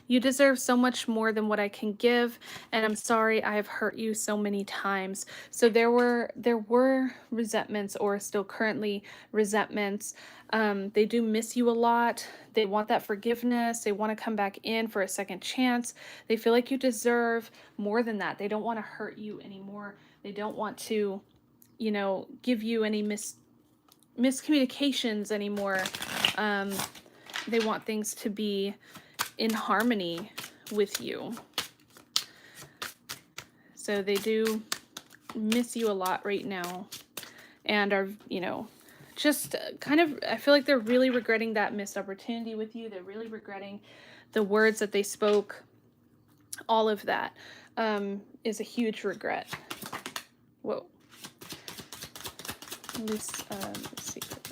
You deserve so much more than what I can give, and I'm sorry I have hurt you so many times. So there were resentments, or still currently resentments. They do miss you a lot. They want that forgiveness. They want to come back in for a second chance. They feel like you deserve more than that. They don't want to hurt you anymore. They don't want to, you know, give you any miscommunications anymore. They want things to be in harmony with you. So they do miss you a lot right now, and are, you know, just kind of, I feel like they're really regretting that missed opportunity with you. They're really regretting the words that they spoke. All of that is a huge regret. Whoa. This secret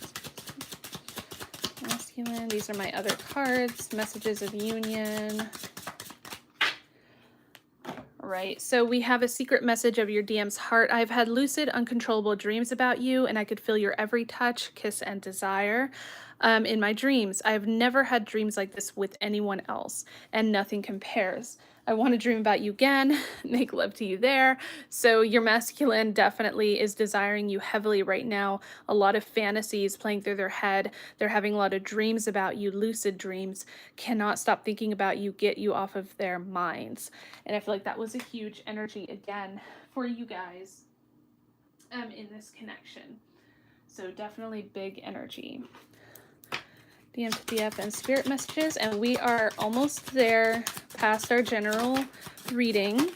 masculine. These are my other cards. Messages of union. Right, so we have a secret message of your DM's heart. I've had lucid, uncontrollable dreams about you, and I could feel your every touch, kiss, and desire in my dreams. I've never had dreams like this with anyone else, and nothing compares. I want to dream about you again, make love to you there. So your masculine definitely is desiring you heavily right now. A lot of fantasies playing through their head. They're having a lot of dreams about you, lucid dreams. Cannot stop thinking about you, get you off of their minds. And I feel like that was a huge energy again for you guys in this connection. So definitely big energy. DM to BF and spirit messages, and we are almost there past our general reading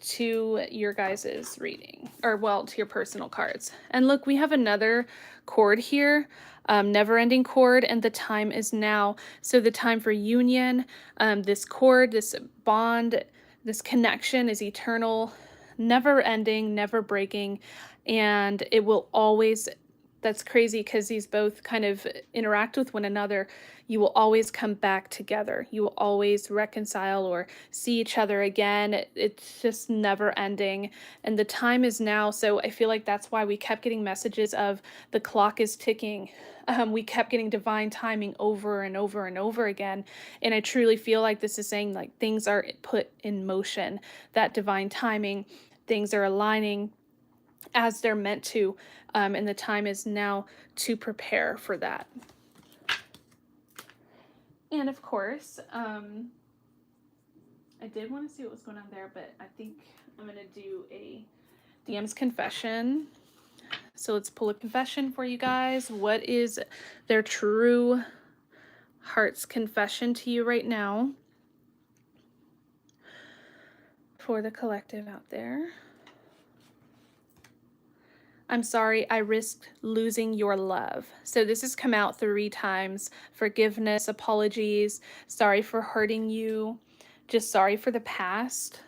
to your guys's reading, or well, to your personal cards. And look, we have another cord here, never-ending cord, and the time is now. So the time for union, this cord, this bond, this connection is eternal, never ending, never breaking, and it will always, that's crazy because these both kind of interact with one another. You will always come back together. You will always reconcile or see each other again. It's just never ending. And the time is now. So I feel like that's why we kept getting messages of the clock is ticking. We kept getting divine timing over and over and over again. And I truly feel like this is saying like things are put in motion, that divine timing, things are aligning as they're meant to, and the time is now to prepare for that. And of course, I did want to see what was going on there, but I think I'm going to do a DM's confession. So let's pull a confession for you guys. What is their true heart's confession to you right now? For the collective out there. I'm sorry, I risked losing your love. So this has come out 3 times. Forgiveness, apologies, sorry for hurting you, just sorry for the past.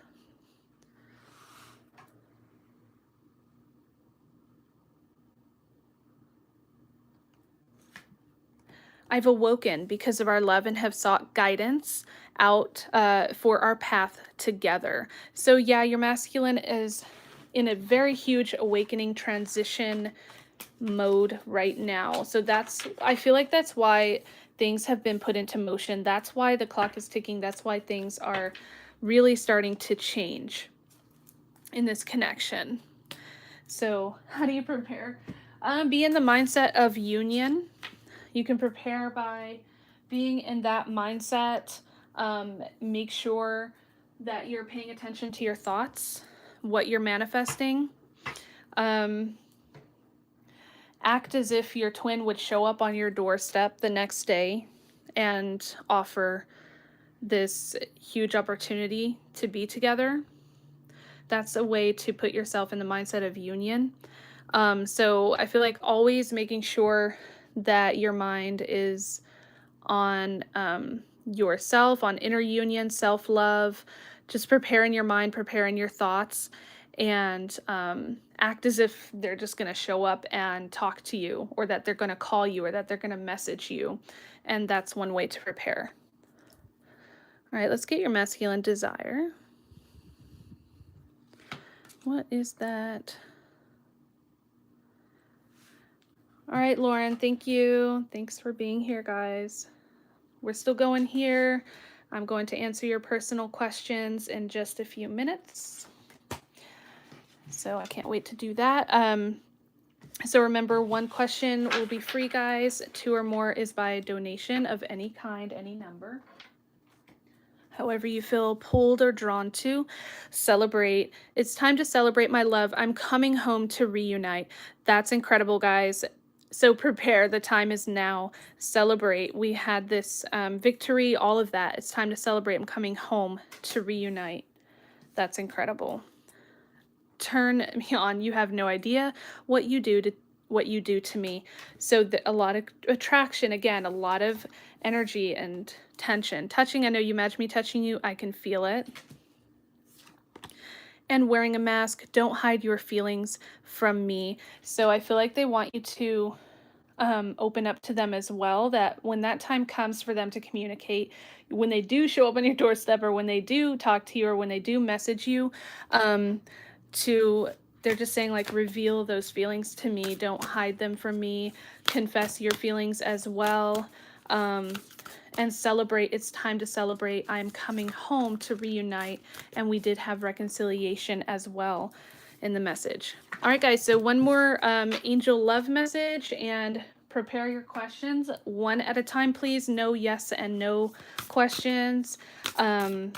I've awoken because of our love and have sought guidance out for our path together. So yeah, your masculine is in a very huge awakening transition mode right now. So that's, I feel like that's why things have been put into motion. That's why the clock is ticking. That's why things are really starting to change in this connection. So how do you prepare? Be in the mindset of union. You can prepare by being in that mindset. Make sure that you're paying attention to your thoughts, what you're manifesting. Act as if your twin would show up on your doorstep the next day and offer this huge opportunity to be together. That's a way to put yourself in the mindset of union. So I feel like always making sure that your mind is on yourself, on inner union, self-love, just preparing your mind, preparing your thoughts, and act as if they're just going to show up and talk to you, or that they're going to call you, or that they're going to message you. And that's one way to prepare. All right, let's get your masculine desire. What is that? All right, Lauren, thank you. Thanks for being here, guys. We're still going here. I'm going to answer your personal questions in just a few minutes. So I can't wait to do that. So remember, 1 question will be free, guys. 2 or more is by donation of any kind, any number. However you feel pulled or drawn to, celebrate. It's time to celebrate my love. I'm coming home to reunite. That's incredible, guys. So prepare. The time is now. Celebrate. We had this victory, all of that. It's time to celebrate. I'm coming home to reunite. That's incredible. Turn me on. You have no idea what you do to me. So a lot of attraction, again, a lot of energy and tension. Touching, I know you imagine me touching you. I can feel it. And wearing a mask, don't hide your feelings from me. So I feel like they want you to open up to them as well, that when that time comes for them to communicate, when they do show up on your doorstep, or when they do talk to you, or when they do message you, they're just saying, like, reveal those feelings to me, don't hide them from me, confess your feelings as well, and celebrate. It's time to celebrate. I'm coming home to reunite. And we did have reconciliation as well in the message. All right, guys, so one more angel love message, and prepare your questions 1 at a time, please. No yes and no questions. And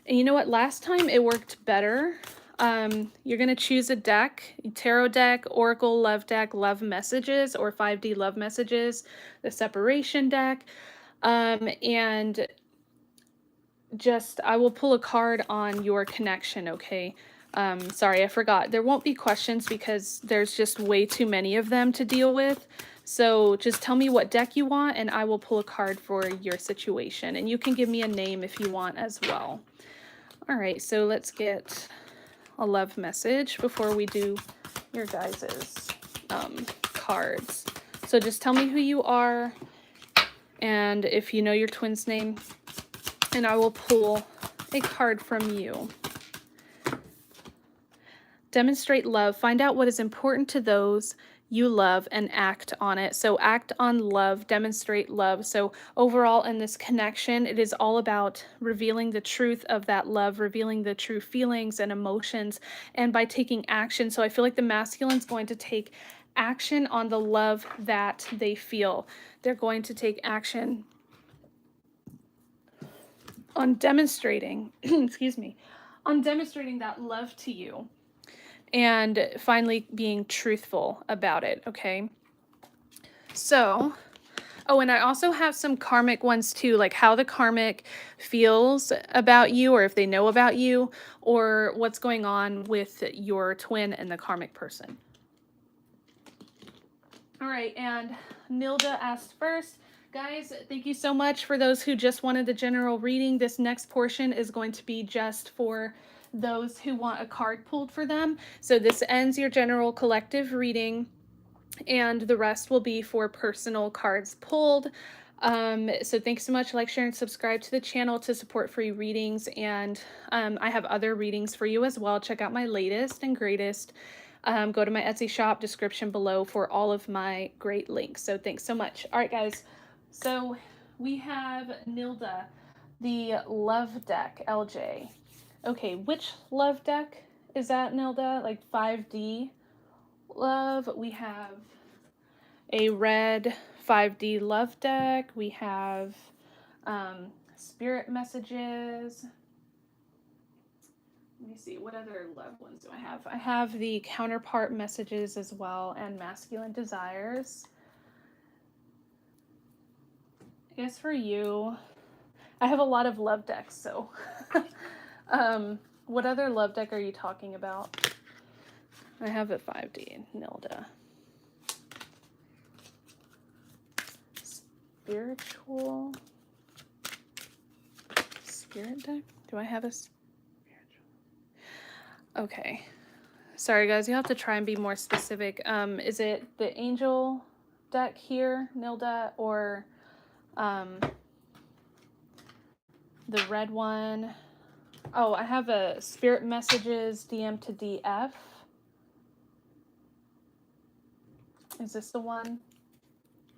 you know what? Last time it worked better. You're going to choose a deck, tarot deck, oracle love deck, love messages, or 5D love messages, the separation deck. And just, I will pull a card on your connection, okay? Sorry, I forgot. There won't be questions because there's just way too many of them to deal with. So just tell me what deck you want and I will pull a card for your situation. And you can give me a name if you want as well. All right, so let's get a love message before we do your guys's cards. So just tell me who you are and if you know your twin's name, and I will pull a card from you. Demonstrate love. Find out what is important to those you love and act on it. So act on love, demonstrate love. So overall in this connection, it is all about revealing the truth of that love, revealing the true feelings and emotions, and by taking action. So I feel like the masculine's going to take action on the love that they feel. They're going to take action on demonstrating, excuse me, on demonstrating that love to you. And finally, being truthful about it, okay? So, oh, and I also have some karmic ones too, like how the karmic feels about you, or if they know about you, or what's going on with your twin and the karmic person. All right, and Nilda asked first. Guys, thank you so much for those who just wanted the general reading. This next portion is going to be just for those who want a card pulled for them. So this ends your general collective reading, and the rest will be for personal cards pulled. So thanks so much. Like, share, and subscribe to the channel to support free readings. And I have other readings for you as well. Check out my latest and greatest. Go to my Etsy shop, description below for all of my great links. So thanks so much. All right, guys. So we have Nilda, the love deck, LJ. Okay, which love deck is that, Nilda? Like 5D love. We have a red 5D love deck. We have spirit messages. Let me see, what other love ones do I have? I have the counterpart messages as well, and masculine desires. I guess for you, I have a lot of love decks, so what other love deck are you talking about? I have a 5D, Nilda. Spiritual spirit deck? Do I have a spiritual? Okay. Sorry guys, you have to try and be more specific. Is it the angel deck here, Nilda, or the red one? Oh, I have a spirit messages DM to DF. Is this the one?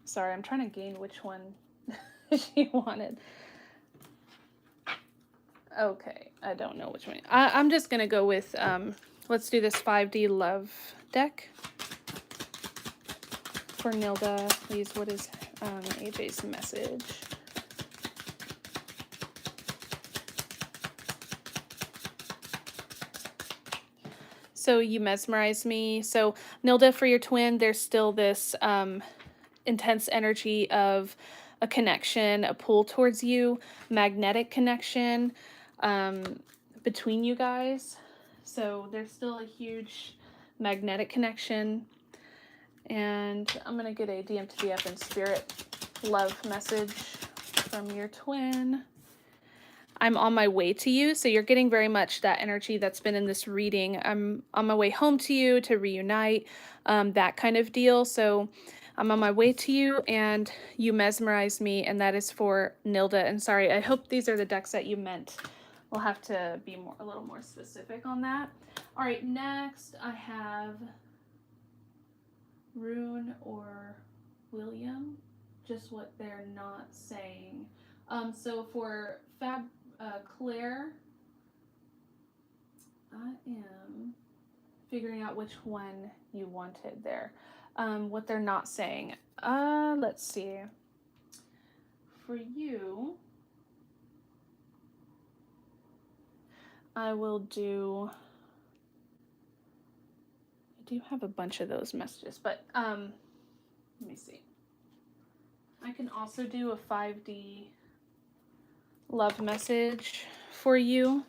Sorry, I'm trying to gain which one she wanted. Okay, I don't know which one. I'm just going to go with, let's do this 5D love deck. For Nilda, please, what is AJ's message? So you mesmerize me. So Nilda, for your twin, there's still this intense energy of a connection, a pull towards you, magnetic connection between you guys. So there's still a huge magnetic connection. And I'm going to get a DM to DF and spirit love message from your twin. I'm on my way to you. So you're getting very much that energy that's been in this reading. I'm on my way home to you to reunite, that kind of deal. So I'm on my way to you and you mesmerize me, and that is for Nilda. And sorry, I hope these are the decks that you meant. We'll have to be a little more specific on that. All right, next I have Rune or William, just what they're not saying. So for Claire, I am figuring out which one you wanted there. What they're not saying. Let's see. For you, I will do. I do have a bunch of those messages, but let me see. I can also do a 5D love message for you.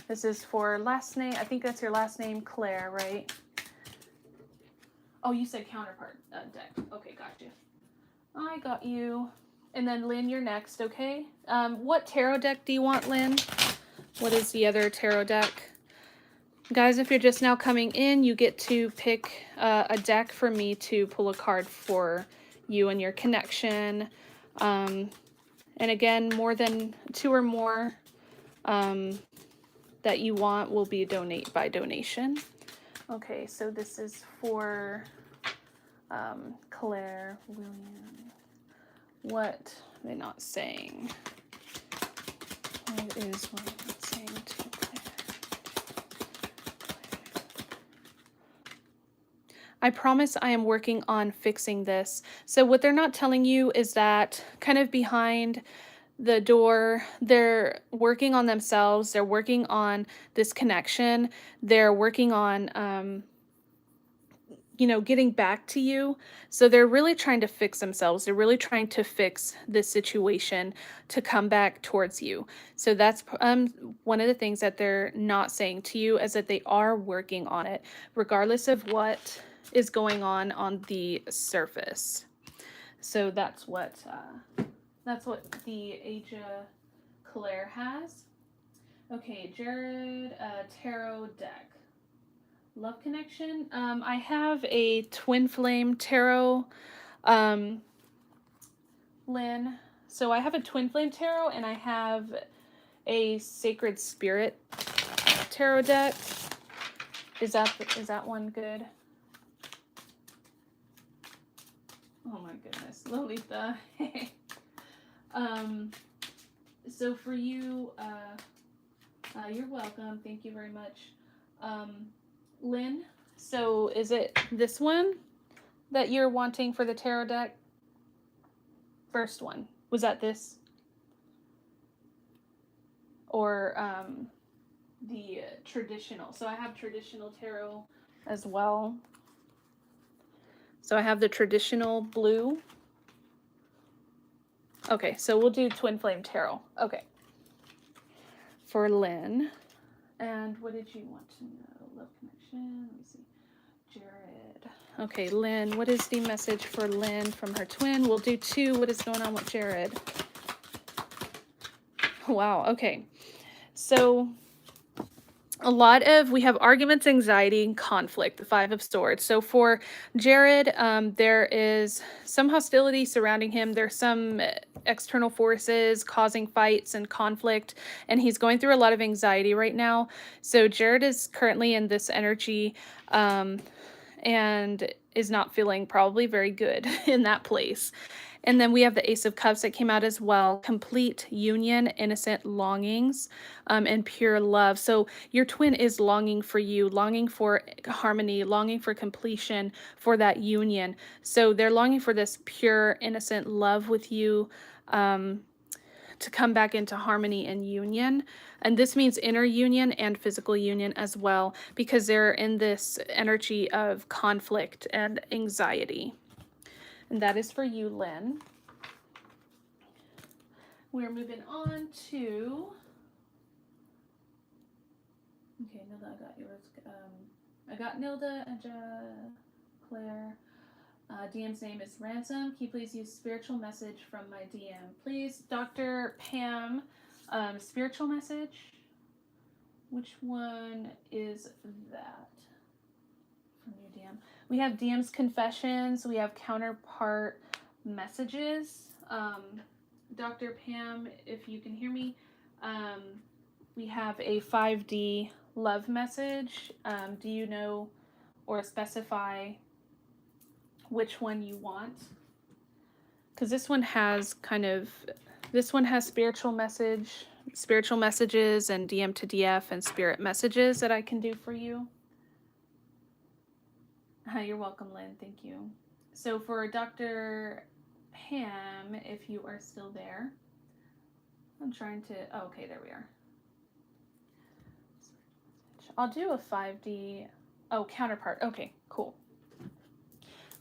This is for last name. I think that's your last name, Claire, right? Oh, you said counterpart deck. Okay, got you. I got you. And then Lynn, you're next, okay? What tarot deck do you want, Lynn? What is the other tarot deck? Guys, if you're just now coming in, you get to pick a deck for me to pull a card for you and your connection. And again, more than 2 or more that you want will be donate by donation. Okay, so this is for Claire, William. What are they not saying? What is what I'm not saying to Claire? I promise I am working on fixing this. So what they're not telling you is that kind of behind the door, they're working on themselves. They're working on this connection. They're working on, you know, getting back to you. So they're really trying to fix themselves. They're really trying to fix this situation to come back towards you. So that's one of the things that they're not saying to you, is that they are working on it, regardless of what is going on the surface. So that's what the Aja Claire has. Okay, Jared, tarot deck. Love connection. I have a twin flame tarot, Lynn. So I have a twin flame tarot and I have a sacred spirit tarot deck. Is that one good? Oh my goodness, Lolita. So for you, you're welcome. Thank you very much. Lynn, so is it this one that you're wanting for the tarot deck? First one. Was that this? Or the traditional. So I have traditional tarot as well. So I have the traditional blue. Okay, so we'll do twin flame tarot. Okay. For Lynn. And what did you want to know? Love connection. Let me see. Jared. Okay, Lynn. What is the message for Lynn from her twin? We'll do 2. What is going on with Jared? Wow, okay. So we have arguments, anxiety, and conflict, the Five of Swords. So for Jared, there is some hostility surrounding him. There's some external forces causing fights and conflict, and he's going through a lot of anxiety right now. So Jared is currently in this energy, and is not feeling probably very good in that place. And then we have the Ace of Cups that came out as well. Complete union, innocent longings, and pure love. So your twin is longing for you, longing for harmony, longing for completion, for that union. So they're longing for this pure, innocent love with you, to come back into harmony and union. And this means inner union and physical union as well, because they're in this energy of conflict and anxiety. And that is for you, Lynn. We're moving on to... Okay, Nilda, I got yours. I got Nilda, Claire. DM's name is Ransom. Can you please use spiritual message from my DM? Please, Dr. Pam, spiritual message. Which one is that from your DM? We have DM's confessions. We have counterpart messages. Dr. Pam, if you can hear me, we have a 5D love message. Do you know or specify which one you want? Because this one has spiritual messages and DM to DF and spirit messages that I can do for you. Hi, you're welcome, Lynn. Thank you. So for Dr. Pam, if you are still there, I'm trying to, oh, okay, there we are. I'll do a 5D, counterpart. Okay, cool.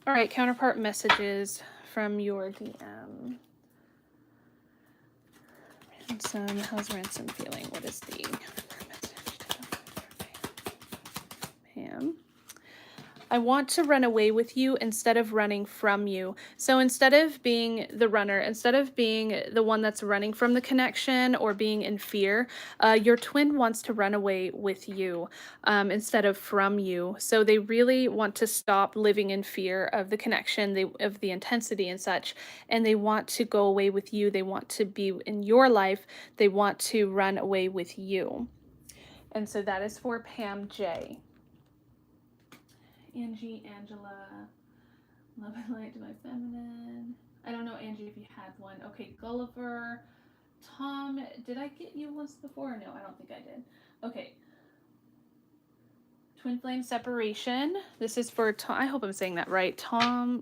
All right, counterpart messages from your DM. Ransom, how's Ransom feeling? What is the message to Pam? I want to run away with you instead of running from you. So instead of being the runner, instead of being the one that's running from the connection or being in fear, your twin wants to run away with you instead of from you. So they really want to stop living in fear of the connection, of the intensity and such, and they want to go away with you. They want to be in your life. They want to run away with you. And so that is for Pam J. Angie, Angela, love and light to my feminine. I don't know, Angie, if you had one. Okay, Gulliver. Tom, did I get you once before? No, I don't think I did. Okay. Twin flame separation. This is for Tom. I hope I'm saying that right. Tom.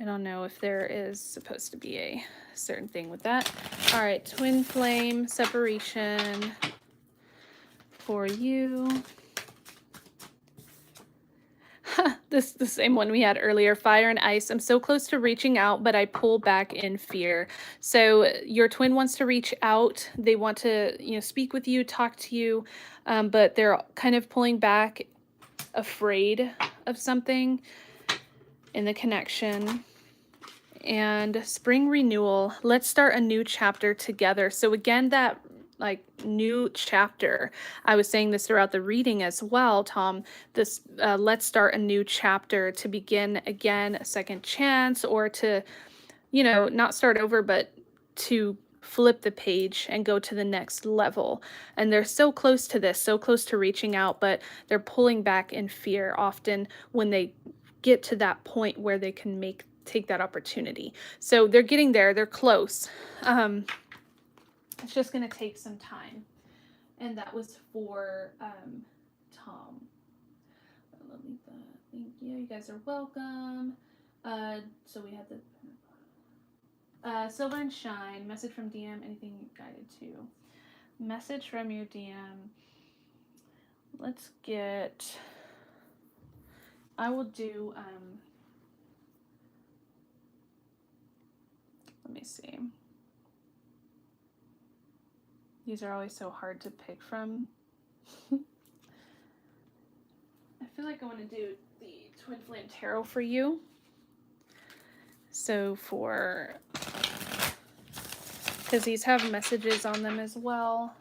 I don't know if there is supposed to be a certain thing with that. All right, twin flame separation for you. This the same one we had earlier, fire and ice. I'm so close to reaching out, but I pull back in fear. So your twin wants to reach out. They want to, speak with you, talk to you, but they're kind of pulling back, afraid of something in the connection. And spring renewal. Let's start a new chapter together. So again, that new chapter. I was saying this throughout the reading as well, Tom. This let's start a new chapter, to begin again, a second chance, or to, not start over, but to flip the page and go to the next level. And they're so close to this, so close to reaching out, but they're pulling back in fear often when they get to that point where they can take that opportunity. So they're getting there, they're close. It's just going to take some time. And that was for Tom. Lolita, thank you. You guys are welcome. So we had the Silver and Shine. Message from DM. Anything guided to? Message from your DM. Let's get... I will do... let me see. These are always so hard to pick from. I feel like I want to do the Twin Flame Tarot for you. So because these have messages on them as well.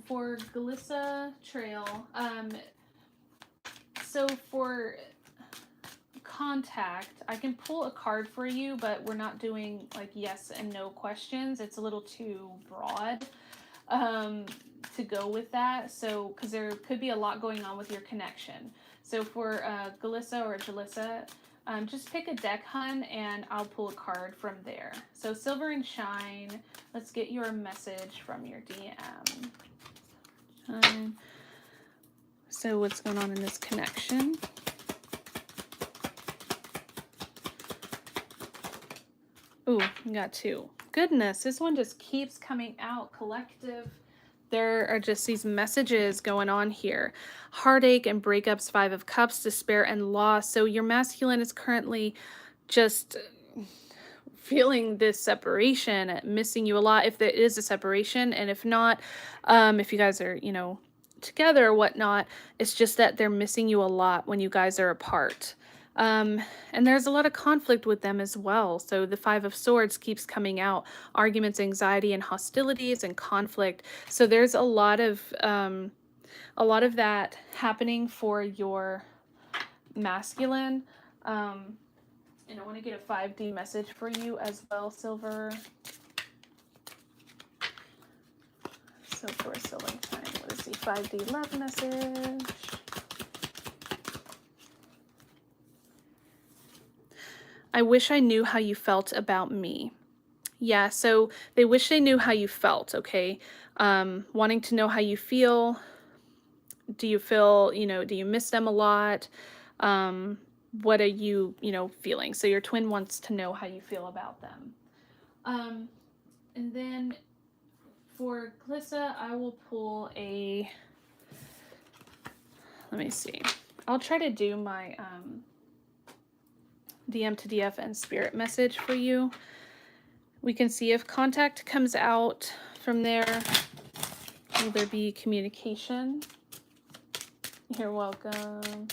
For Glissa Trail, so for contact, I can pull a card for you, but we're not doing like yes and no questions. It's a little too broad to go with that. So, because there could be a lot going on with your connection. So for Galissa or Jalissa, just pick a deck, hun, and I'll pull a card from there. So Silver and Shine, let's get your message from your DM. So what's going on in this connection? Ooh, we got 2. Goodness, this one just keeps coming out. Collective. There are just these messages going on here. Heartache and breakups, 5 of Cups, despair and loss. So your masculine is currently just feeling this separation, missing you a lot if there is a separation. And if not, if you guys are, together or whatnot, it's just that they're missing you a lot when you guys are apart. And there's a lot of conflict with them as well. So the 5 of Swords keeps coming out, arguments, anxiety, and hostilities and conflict. So there's a lot of that happening for your masculine. And I want to get a 5D message for you as well, Silver. So for Silver and Shine, what is the 5D love message? I wish I knew how you felt about me. Yeah, so they wish they knew how you felt, okay? Wanting to know how you feel. Do you feel, do you miss them a lot? What are you, feeling? So your twin wants to know how you feel about them. And then for Glissa, I will pull a, let me see. I'll try to do my DM to DF and spirit message for you. We can see if contact comes out from there. Will there be communication? You're welcome.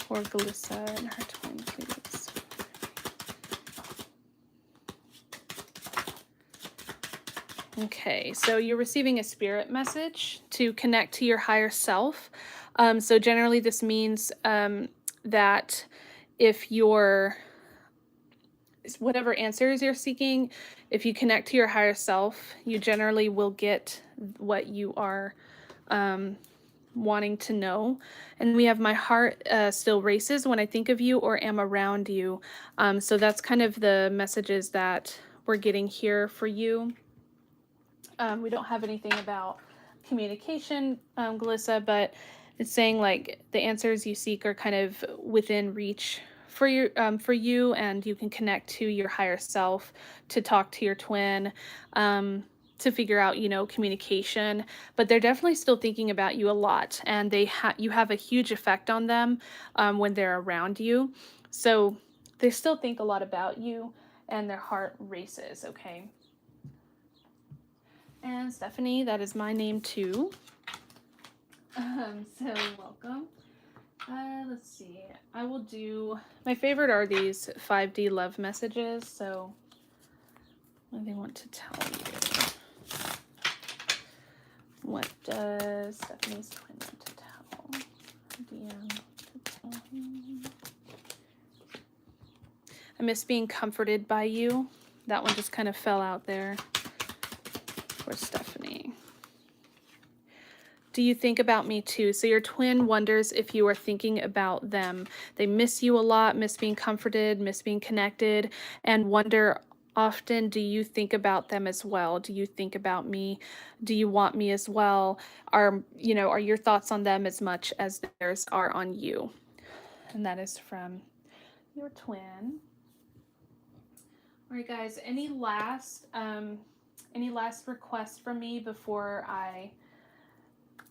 For Glissa and her twin, please. Okay, so you're receiving a spirit message to connect to your higher self. So generally this means that if you're, whatever answers you're seeking, if you connect to your higher self, you generally will get what you are wanting to know. And we have my heart still races when I think of you or am around you. So that's kind of the messages that we're getting here for you. We don't have anything about communication, Glissa, but it's saying like the answers you seek are kind of within reach for you, and you can connect to your higher self to talk to your twin, to figure out, communication. But they're definitely still thinking about you a lot, and you have a huge effect on them when they're around you. So they still think a lot about you, and their heart races. Okay. And Stephanie, that is my name too. So welcome. Let's see. I will do, my favorite are these 5D love messages. So what do they want to tell you? What does Stephanie's twin want to tell? DM to tell him. I miss being comforted by you. That one just kind of fell out there. For Stephanie. Do you think about me too? So your twin wonders if you are thinking about them. They miss you a lot, miss being comforted, miss being connected, and wonder often, do you think about them as well? Do you think about me? Do you want me as well? Are your thoughts on them as much as theirs are on you? And that is from your twin. All right, guys, any last requests from me before I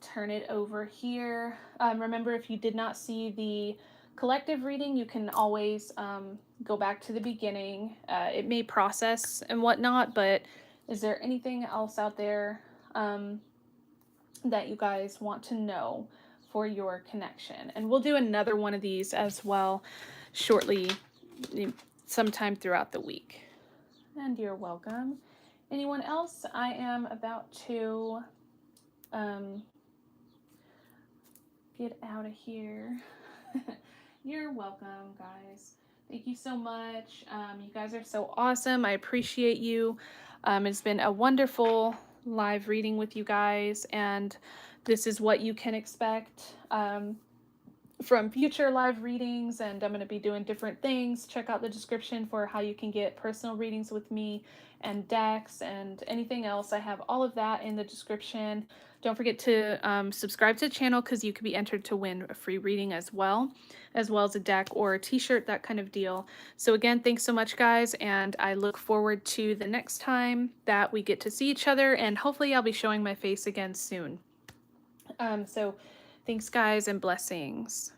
turn it over here? Remember, if you did not see the collective reading, you can always go back to the beginning. It may process and whatnot, but is there anything else out there that you guys want to know for your connection? And we'll do another one of these as well shortly, sometime throughout the week. And you're welcome. Anyone else? I am about to get out of here. You're welcome, guys. Thank you so much. You guys are so awesome. I appreciate you. It's been a wonderful live reading with you guys, and this is what you can expect from future live readings, and I'm going to be doing different things. Check out the description for how you can get personal readings with me and decks and anything else. I have all of that in the description. Don't forget to subscribe to the channel because you could be entered to win a free reading as well as a deck or a t-shirt, that kind of deal. So again, thanks so much, guys, and I look forward to the next time that we get to see each other, and hopefully I'll be showing my face again soon. So thanks, guys, and blessings.